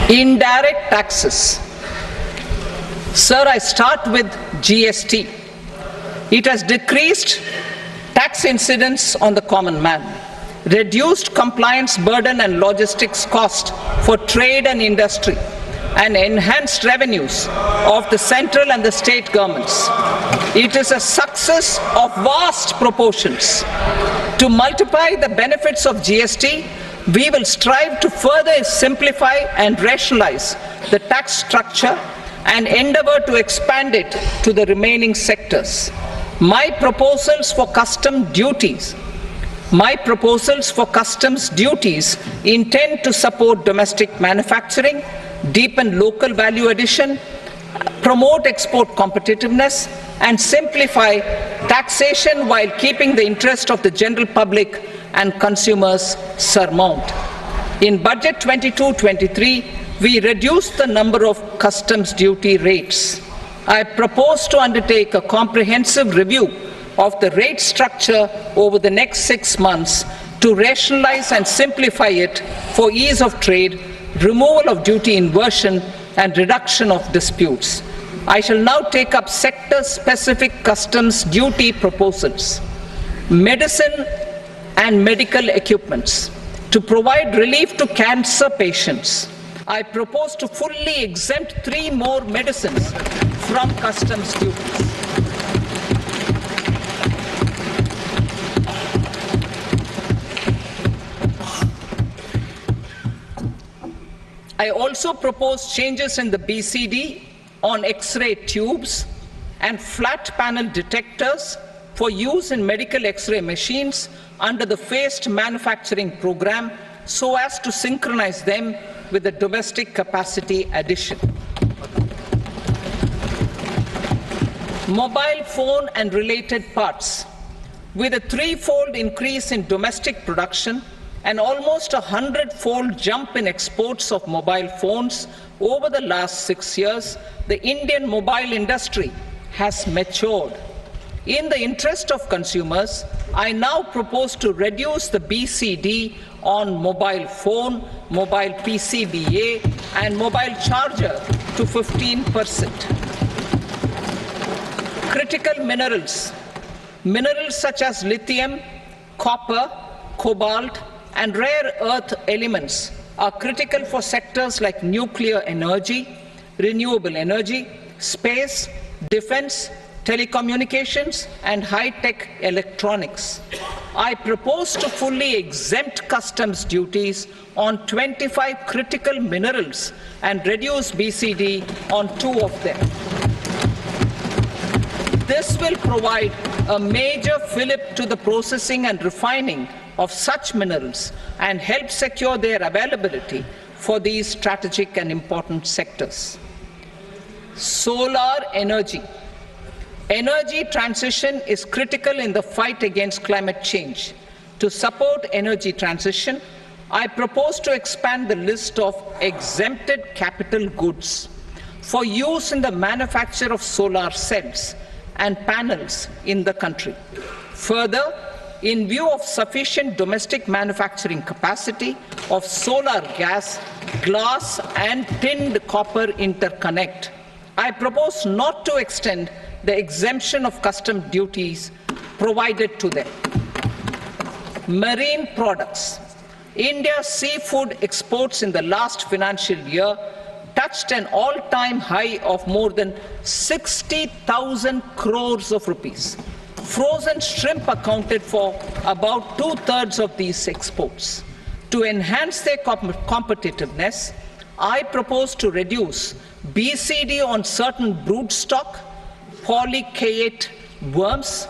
Indirect taxes. Sir, I start with GST. It has decreased tax incidence on the common man, reduced compliance burden and logistics cost for trade and industry, and enhanced revenues of the central and the state governments. It is a success of vast proportions. To multiply the benefits of GST, we will strive to further simplify and rationalize the tax structure and endeavor to expand it to the remaining sectors. My proposals for customs duties intend to support domestic manufacturing, deepen local value addition, promote export competitiveness, and simplify taxation while keeping the interest of the general public and consumers surmount. In Budget 22-23, we reduced the number of customs duty rates. I propose to undertake a comprehensive review of the rate structure over the next 6 months to rationalize and simplify it for ease of trade, removal of duty inversion, and reduction of disputes. I shall now take up sector-specific customs duty proposals. Medicine and medical equipments. To provide relief to cancer patients, I propose to fully exempt 3 more medicines from customs duties. I also propose changes in the BCD on X-ray tubes and flat panel detectors for use in medical X-ray machines under the phased manufacturing program so as to synchronize them with the domestic capacity addition. Mobile phone and related parts. With a threefold increase in domestic production and almost 100-fold jump in exports of mobile phones over the last 6 years, the Indian mobile industry has matured. In the interest of consumers, I now propose to reduce the BCD on mobile phone, mobile PCBA, and mobile charger to 15%. Critical minerals. Minerals such as lithium, copper, cobalt, and rare earth elements are critical for sectors like nuclear energy, renewable energy, space, defense, telecommunications, and high-tech electronics. I propose to fully exempt customs duties on 25 critical minerals and reduce BCD on 2 of them. This will provide a major fillip to the processing and refining of such minerals and help secure their availability for these strategic and important sectors. Solar energy. Energy transition is critical in the fight against climate change. To support energy transition, I propose to expand the list of exempted capital goods for use in the manufacture of solar cells and panels in the country. Further, in view of sufficient domestic manufacturing capacity of solar gas, glass, and tinned copper interconnect, I propose not to extend the exemption of custom duties provided to them. Marine products. India's seafood exports in the last financial year touched an all-time high of more than 60,000 crores of rupees. Frozen shrimp accounted for about 2/3 of these exports. To enhance their competitiveness, I propose to reduce BCD on certain broodstock, polychaete worms,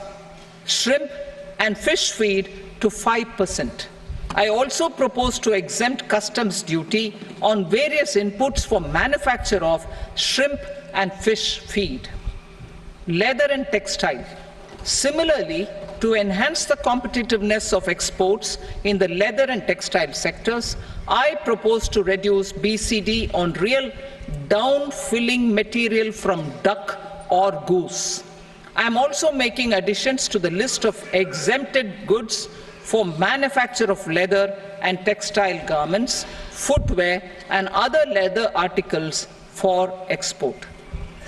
shrimp, and fish feed to 5%. I also propose to exempt customs duty on various inputs for manufacture of shrimp and fish feed. Leather and textile. Similarly, to enhance the competitiveness of exports in the leather and textile sectors, I propose to reduce BCD on real down-filling material from duck or goose. I am also making additions to the list of exempted goods for manufacture of leather and textile garments, footwear, and other leather articles for export.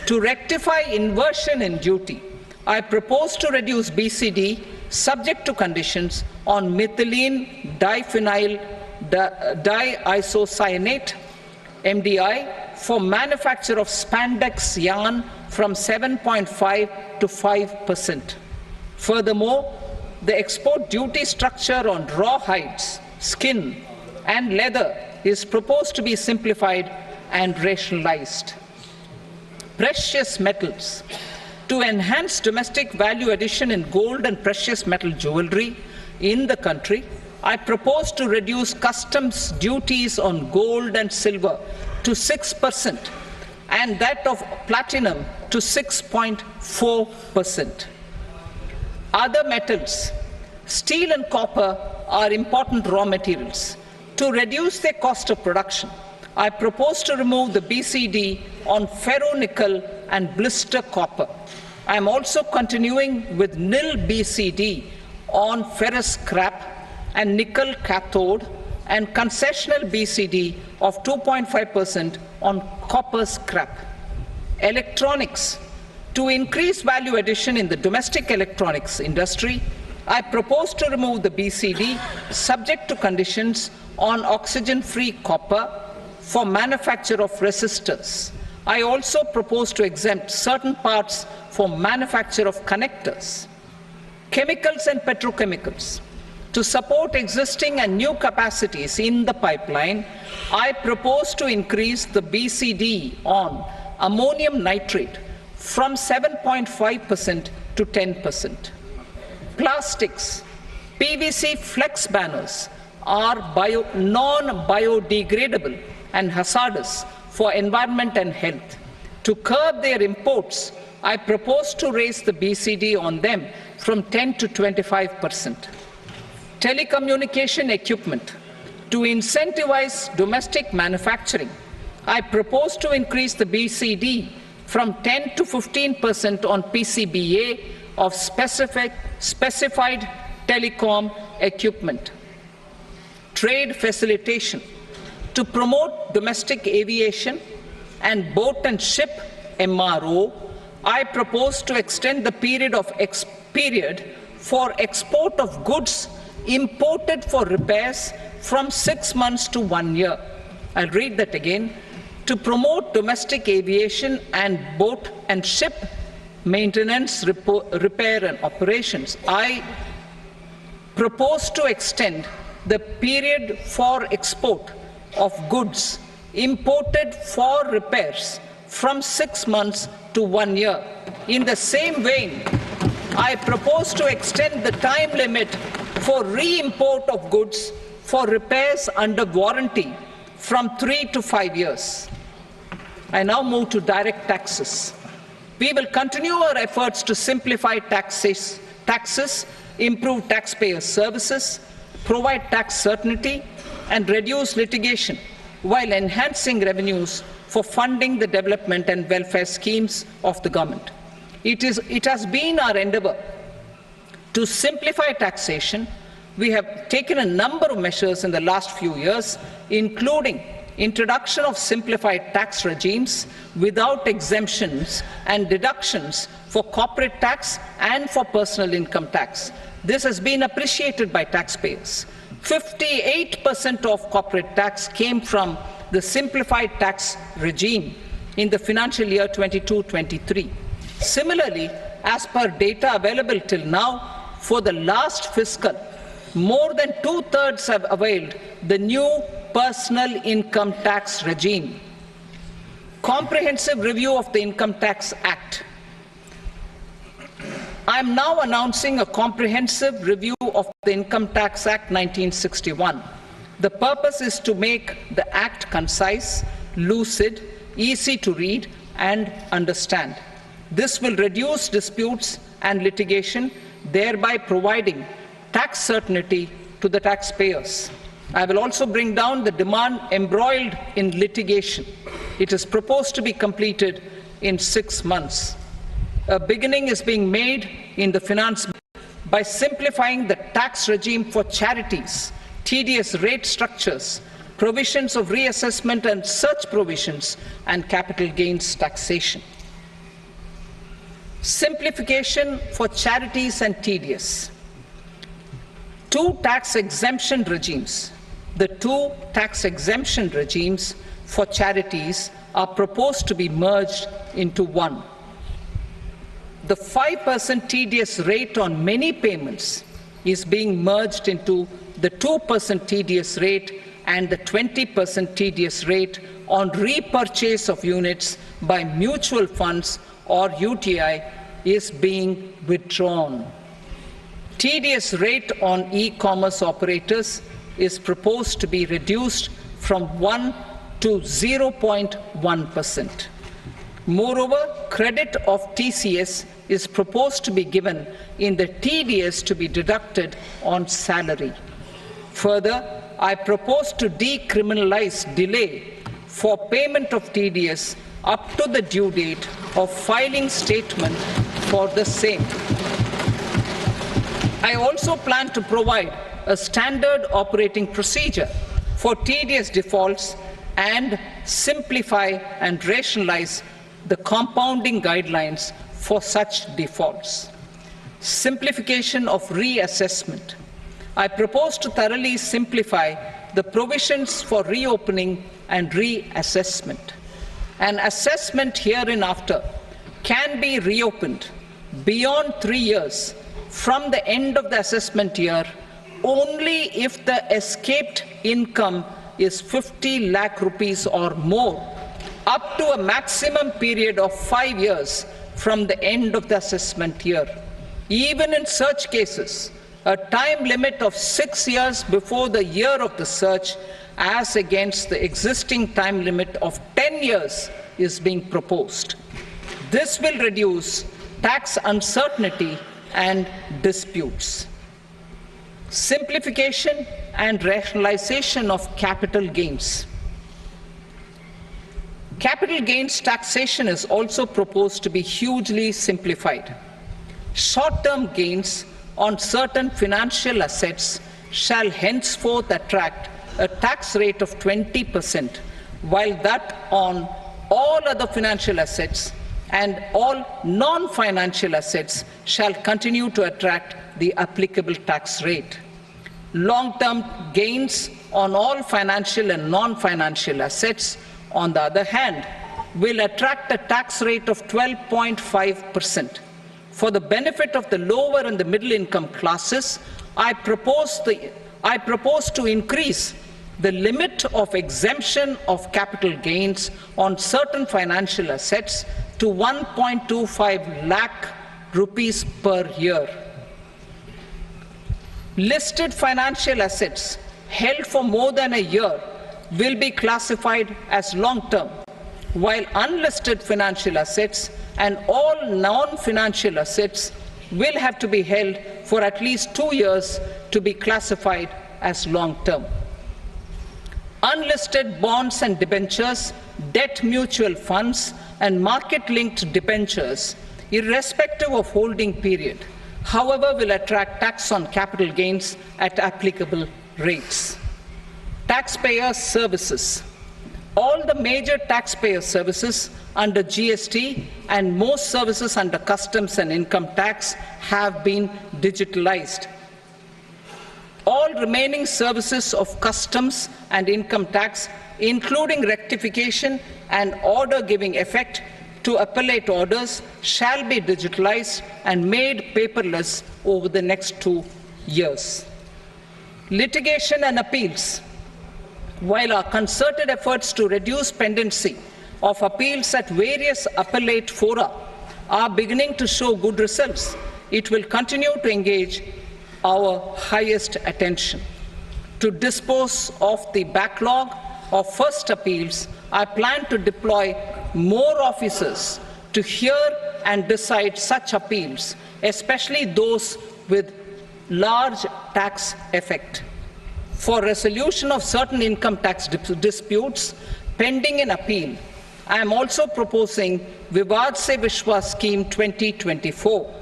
To rectify inversion in duty, I propose to reduce BCD subject to conditions on methylene diphenyl diisocyanate MDI for manufacture of spandex yarn from 7.5 to 5%. Furthermore, the export duty structure on raw hides, skin, and leather is proposed to be simplified and rationalized. Precious metals. To enhance domestic value addition in gold and precious metal jewelry in the country, I propose to reduce customs duties on gold and silver to 6% and that of platinum to 6.4%. Other metals. Steel and copper are important raw materials. To reduce their cost of production, I propose to remove the BCD on ferronickel and blister copper. I am also continuing with nil BCD on ferrous scrap and nickel cathode and concessional BCD of 2.5% on copper scrap. Electronics. To increase value addition in the domestic electronics industry, I propose to remove the BCD subject to conditions on oxygen-free copper for manufacture of resistors. I also propose to exempt certain parts for manufacture of connectors. Chemicals and petrochemicals. To support existing and new capacities in the pipeline, I propose to increase the BCD on ammonium nitrate from 7.5% to 10%. Plastics. PVC flex banners are non-biodegradable and hazardous for environment and health. To curb their imports, I propose to raise the BCD on them from 10 to 25%. Telecommunication equipment. To incentivize domestic manufacturing, I propose to increase the BCD from 10 to 15% on PCBA of specified telecom equipment. Trade facilitation. To promote domestic aviation and boat and ship MRO, I propose to extend the period for export of goods imported for repairs from 6 months to 1 year. I'll read that again. To promote domestic aviation and boat and ship maintenance, repair and operations, I propose to extend the period for export of goods imported for repairs from 6 months to 1 year. In the same vein, I propose to extend the time limit for re-import of goods for repairs under warranty from 3 to 5 years. I now move to direct taxes. We will continue our efforts to simplify taxes, improve taxpayer services, provide tax certainty, and reduce litigation while enhancing revenues for funding the development and welfare schemes of the government. It has been our endeavour to simplify taxation. We have taken a number of measures in the last few years, including introduction of simplified tax regimes without exemptions and deductions for corporate tax and for personal income tax. This has been appreciated by taxpayers. 58% of corporate tax came from the simplified tax regime in the financial year 22-23. Similarly, as per data available till now, for the last fiscal, more than 2/3 have availed the new personal income tax regime. Comprehensive review of the Income Tax Act. I am now announcing a comprehensive review of the Income Tax Act 1961. The purpose is to make the Act concise, lucid, easy to read and understand. This will reduce disputes and litigation, thereby providing tax certainty to the taxpayers. I will also bring down the demand embroiled in litigation. It is proposed to be completed in 6 months. A beginning is being made in the finance bill by simplifying the tax regime for charities, TDS rate structures, provisions of reassessment and such provisions, and capital gains taxation. Simplification for charities and TDS. The two tax exemption regimes for charities are proposed to be merged into one. The 5% TDS rate on many payments is being merged into the 2% TDS rate, and the 20% TDS rate on repurchase of units by mutual funds or UTI is being withdrawn. TDS rate on e-commerce operators is proposed to be reduced from 1 to 0.1%. Moreover, credit of TCS is proposed to be given in the TDS to be deducted on salary. Further, I propose to decriminalize delay for payment of TDS up to the due date of filing statement for the same. I also plan to provide a standard operating procedure for TDS defaults and simplify and rationalize the compounding guidelines for such defaults. Simplification of reassessment. I propose to thoroughly simplify the provisions for reopening and reassessment. An assessment hereinafter can be reopened beyond 3 years from the end of the assessment year only if the escaped income is 50 lakh rupees or more, up to a maximum period of 5 years from the end of the assessment year. Even in such cases, a time limit of 6 years before the year of the search, as against the existing time limit of 10 years is being proposed. This will reduce tax uncertainty and disputes. Simplification and rationalization of capital gains. Capital gains taxation is also proposed to be hugely simplified. Short-term gains on certain financial assets shall henceforth attract a tax rate of 20%, while that on all other financial assets and all non-financial assets shall continue to attract the applicable tax rate. Long-term gains on all financial and non-financial assets, on the other hand, will attract a tax rate of 12.5%. For the benefit of the lower and the middle income classes, I propose to increase the limit of exemption of capital gains on certain financial assets to 1.25 lakh rupees per year. Listed financial assets held for more than a year will be classified as long-term, while unlisted financial assets and all non-financial assets will have to be held for at least 2 years to be classified as long-term. Unlisted bonds and debentures, debt mutual funds, and market-linked debentures, irrespective of holding period, however, will attract tax on capital gains at applicable rates. Taxpayer services. All the major taxpayer services under GST and most services under customs and income tax have been digitalized. All remaining services of customs and income tax, including rectification and order giving effect to appellate orders, shall be digitalized and made paperless over the next 2 years. Litigation and appeals. While our concerted efforts to reduce pendency of appeals at various appellate fora are beginning to show good results, it will continue to engage our highest attention. To dispose of the backlog of first appeals, I plan to deploy more officers to hear and decide such appeals, especially those with large tax effect. For resolution of certain income tax disputes pending in appeal, I am also proposing Vivad Se Vishwas Scheme 2024.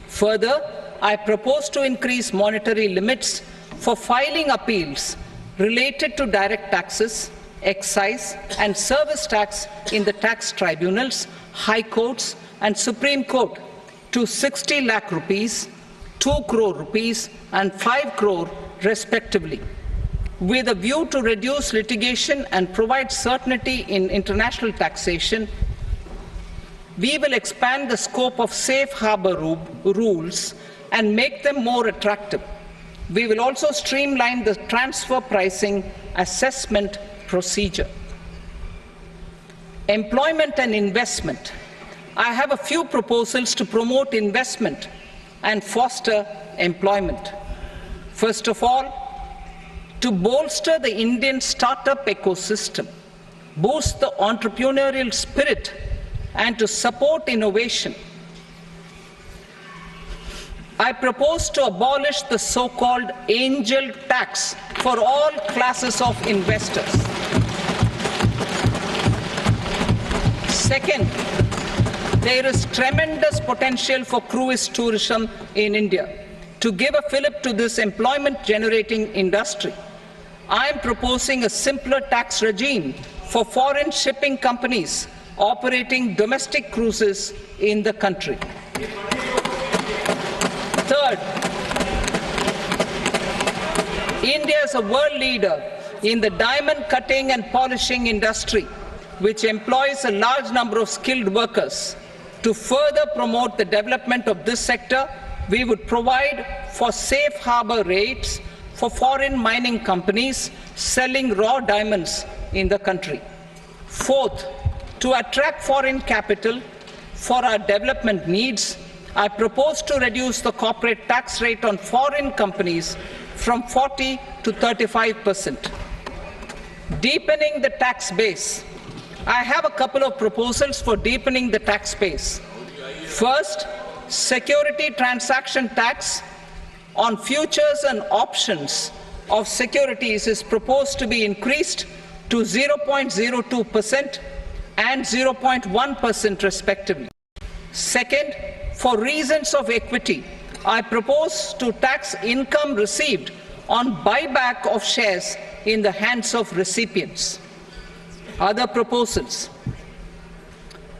Further, I propose to increase monetary limits for filing appeals related to direct taxes, excise and service tax in the tax tribunals, high courts and Supreme Court to 60 lakh rupees, 2 crore rupees and 5 crore respectively. With a view to reduce litigation and provide certainty in international taxation, we will expand the scope of safe harbor rules and make them more attractive. We will also streamline the transfer pricing assessment procedure. Employment and investment. I have a few proposals to promote investment and foster employment. First of all, to bolster the Indian startup ecosystem, boost the entrepreneurial spirit, and to support innovation, I propose to abolish the so-called angel tax for all classes of investors. Second, there is tremendous potential for cruise tourism in India. To give a fillip to this employment-generating industry, I am proposing a simpler tax regime for foreign shipping companies operating domestic cruises in the country. Third, India is a world leader in the diamond cutting and polishing industry, which employs a large number of skilled workers. To further promote the development of this sector, we would provide for safe harbor rates for foreign mining companies selling raw diamonds in the country. Fourth, to attract foreign capital for our development needs, I propose to reduce the corporate tax rate on foreign companies from 40 to 35%. Deepening the tax base. I have a couple of proposals for deepening the tax base. First, security transaction tax on futures and options of securities is proposed to be increased to 0.02% and 0.1% respectively. Second, for reasons of equity, I propose to tax income received on buyback of shares in the hands of recipients. Other proposals.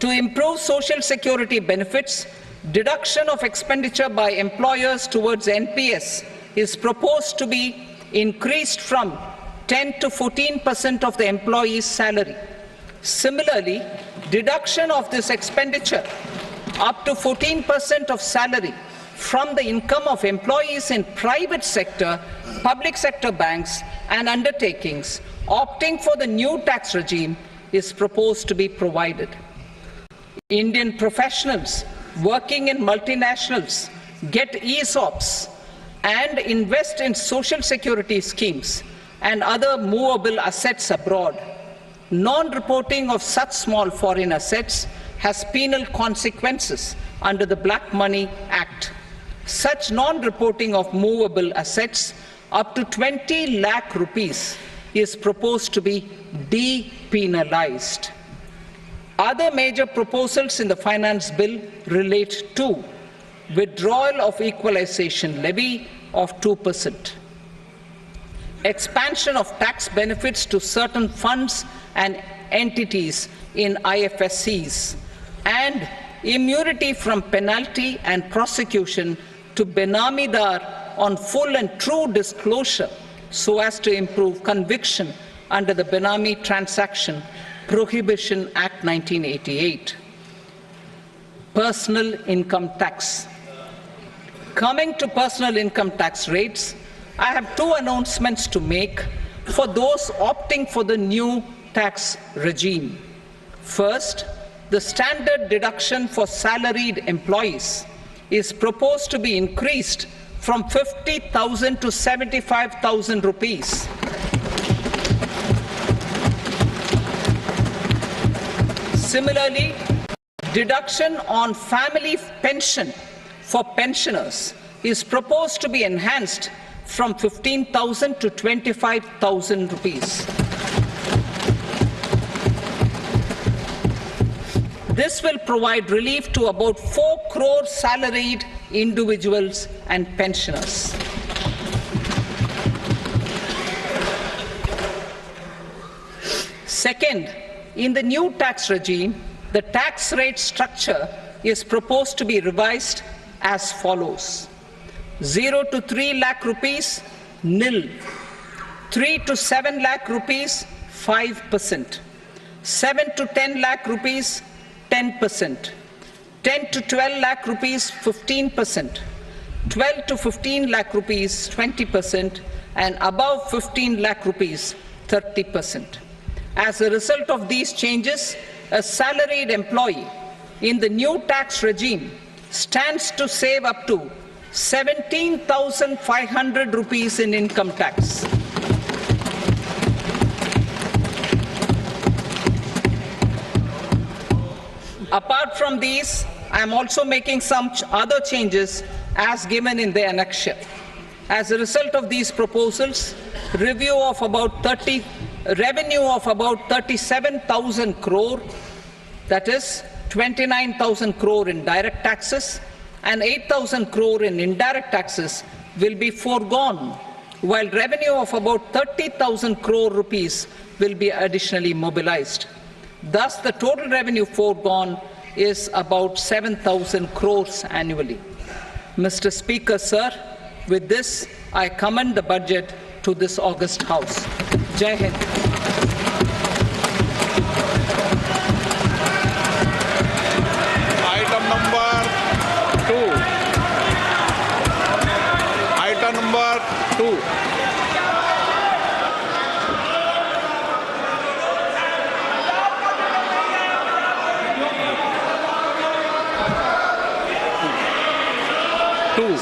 To improve social security benefits, deduction of expenditure by employers towards NPS is proposed to be increased from 10 to 14% of the employee's salary. Similarly, deduction of this expenditure up to 14% of salary from the income of employees in private sector, public sector banks and undertakings opting for the new tax regime is proposed to be provided. Indian professionals working in multinationals get ESOPs and invest in social security schemes and other movable assets abroad. Non-reporting of such small foreign assets has penal consequences under the Black Money Act. Such non-reporting of movable assets up to 20 lakh rupees is proposed to be depenalized. Other major proposals in the finance bill relate to withdrawal of equalization levy of 2%, expansion of tax benefits to certain funds and entities in IFSCs, and immunity from penalty and prosecution to Benamidar on full and true disclosure so as to improve conviction under the Benami Transaction Prohibition Act 1988. Personal income tax. Coming to personal income tax rates, I have two announcements to make for those opting for the new tax regime. First, the standard deduction for salaried employees is proposed to be increased from 50,000 to 75,000 rupees. Similarly, deduction on family pension for pensioners is proposed to be enhanced from 15,000 to 25,000 rupees. This will provide relief to about 4 crore salaried individuals and pensioners. Second, in the new tax regime, the tax rate structure is proposed to be revised as follows. 0 to 3 lakh rupees, nil. 3 to 7 lakh rupees, 5%. 7 to 10 lakh rupees, 10%. 10 to 12 lakh rupees, 15%. 12 to 15 lakh rupees, 20%. And above 15 lakh rupees, 30%. As a result of these changes, a salaried employee in the new tax regime stands to save up to 17,500 rupees in income tax. Apart from these, I am also making some other changes as given in the annexure. As a result of these proposals, revenue of about 37,000 crore, that is 29,000 crore in direct taxes and 8,000 crore in indirect taxes will be foregone, while revenue of about 30,000 crore rupees will be additionally mobilized. Thus, the total revenue foregone is about 7,000 crores annually. Mr. Speaker, sir, with this, I commend the budget to this august House. Jai Hind. Item number 2. Item number 2.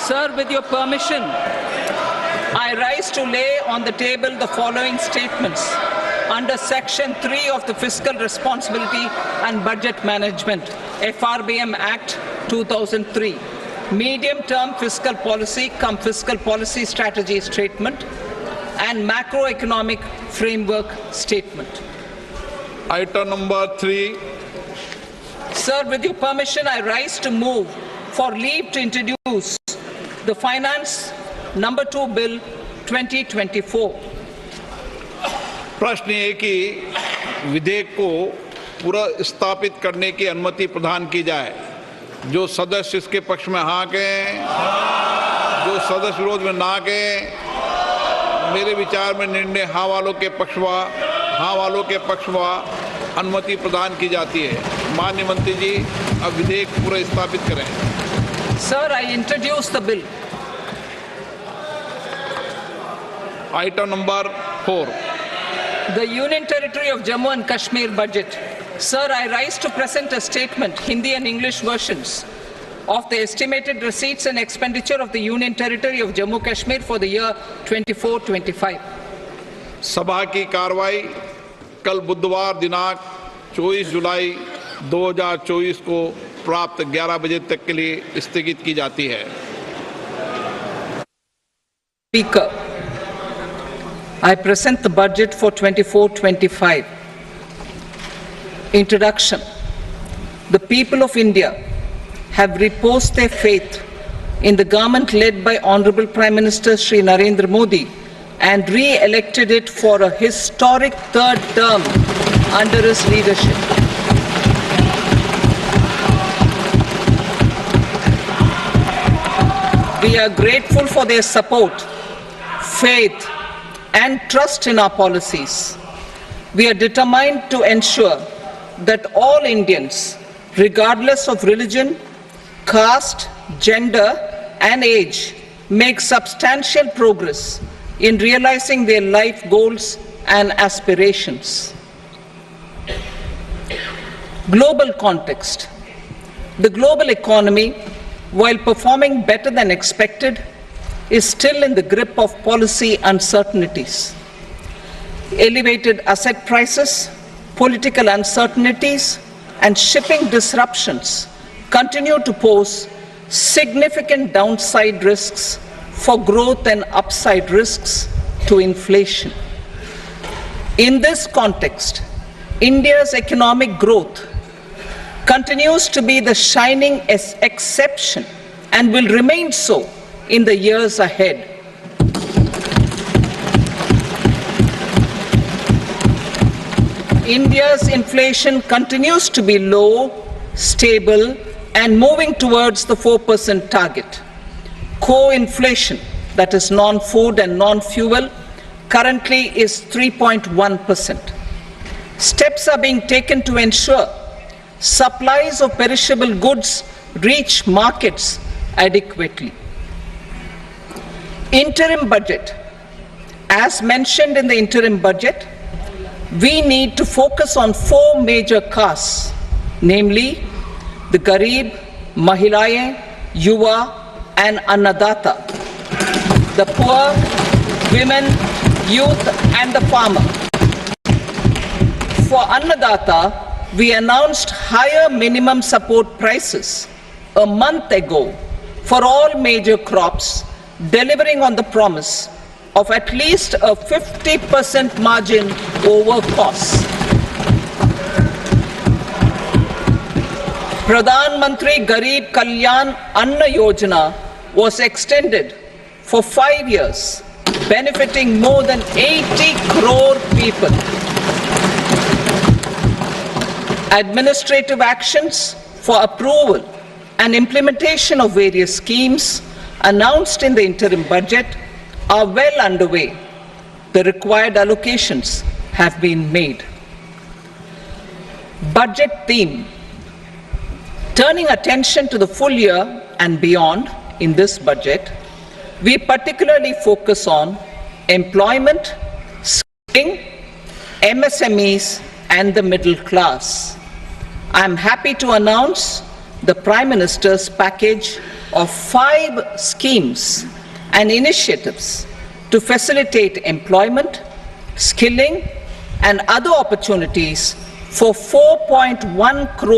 Sir, with your permission, I rise to lay on the table the following statements under Section 3 of the Fiscal Responsibility and Budget Management, FRBM Act 2003, Medium-Term Fiscal Policy cum Fiscal Policy Strategy Statement and Macroeconomic Framework Statement. Item number 3. Sir, with your permission, I rise to move for leave to introduce the Finance Number 2 Bill 2024. प्रश्न ये कि विधेयक को पूरा स्थापित करने की अनुमति प्रदान की जाए। जो सदस्य इसके पक्ष में हाँ कहें, जो सदस्य विरोध में ना कहें। मेरे विचार में निर्णय हाँ वालों के पक्ष व अनुमति प्रदान की जाती है। माननीय मंत्री जी, अब विधेयक पूरा स्थापित करें। Sir, I introduce the bill. Item number 4. The Union Territory of Jammu and Kashmir budget. Sir, I rise to present a statement, Hindi and English versions, of the estimated receipts and expenditure of the Union Territory of Jammu and Kashmir for the year 24-25. सभा की कार्रवाई कल बुधवार दिनांक 24 जुलाई 2024 को प्राप्त 11 बजे तक के लिए स्थगित की जाती है। Speaker, I present the budget for 24-25. Introduction. The people of India have reposed their faith in the government led by Honorable Prime Minister Shri Narendra Modi and re-elected it for a historic third term under his leadership. We are grateful for their support, faith, and trust in our policies. We are determined to ensure that all Indians, regardless of religion, caste, gender, and age, make substantial progress in realizing their life goals and aspirations. Global context. The global economy, while performing better than expected, is still in the grip of policy uncertainties. Elevated asset prices, political uncertainties, and shipping disruptions continue to pose significant downside risks for growth and upside risks to inflation. In this context, India's economic growth continues to be the shining exception and will remain so in the years ahead. India's inflation continues to be low, stable, and moving towards the 4% target. Core inflation, that is non-food and non-fuel, currently is 3.1%. Steps are being taken to ensure supplies of perishable goods reach markets adequately. Interim budget. As mentioned in the interim budget, we need to focus on 4 major castes, namely the Garib, Mahilaye, Yuva, and Annadata, the poor, women, youth, and the farmer. For Annadata, we announced higher minimum support prices a month ago for all major crops, delivering on the promise of at least a 50% margin over costs. Pradhan Mantri Garib Kalyan Anna Yojana was extended for 5 years, benefiting more than 80 crore people. Administrative actions for approval and implementation of various schemes announced in the interim budget are well underway. The required allocations have been made. Budget theme. Turning attention to the full year and beyond in this budget, we particularly focus on employment, skilling, MSMEs, and the middle class. I am happy to announce the Prime Minister's package of 5 schemes and initiatives to facilitate employment, skilling, and other opportunities for 4.1 crore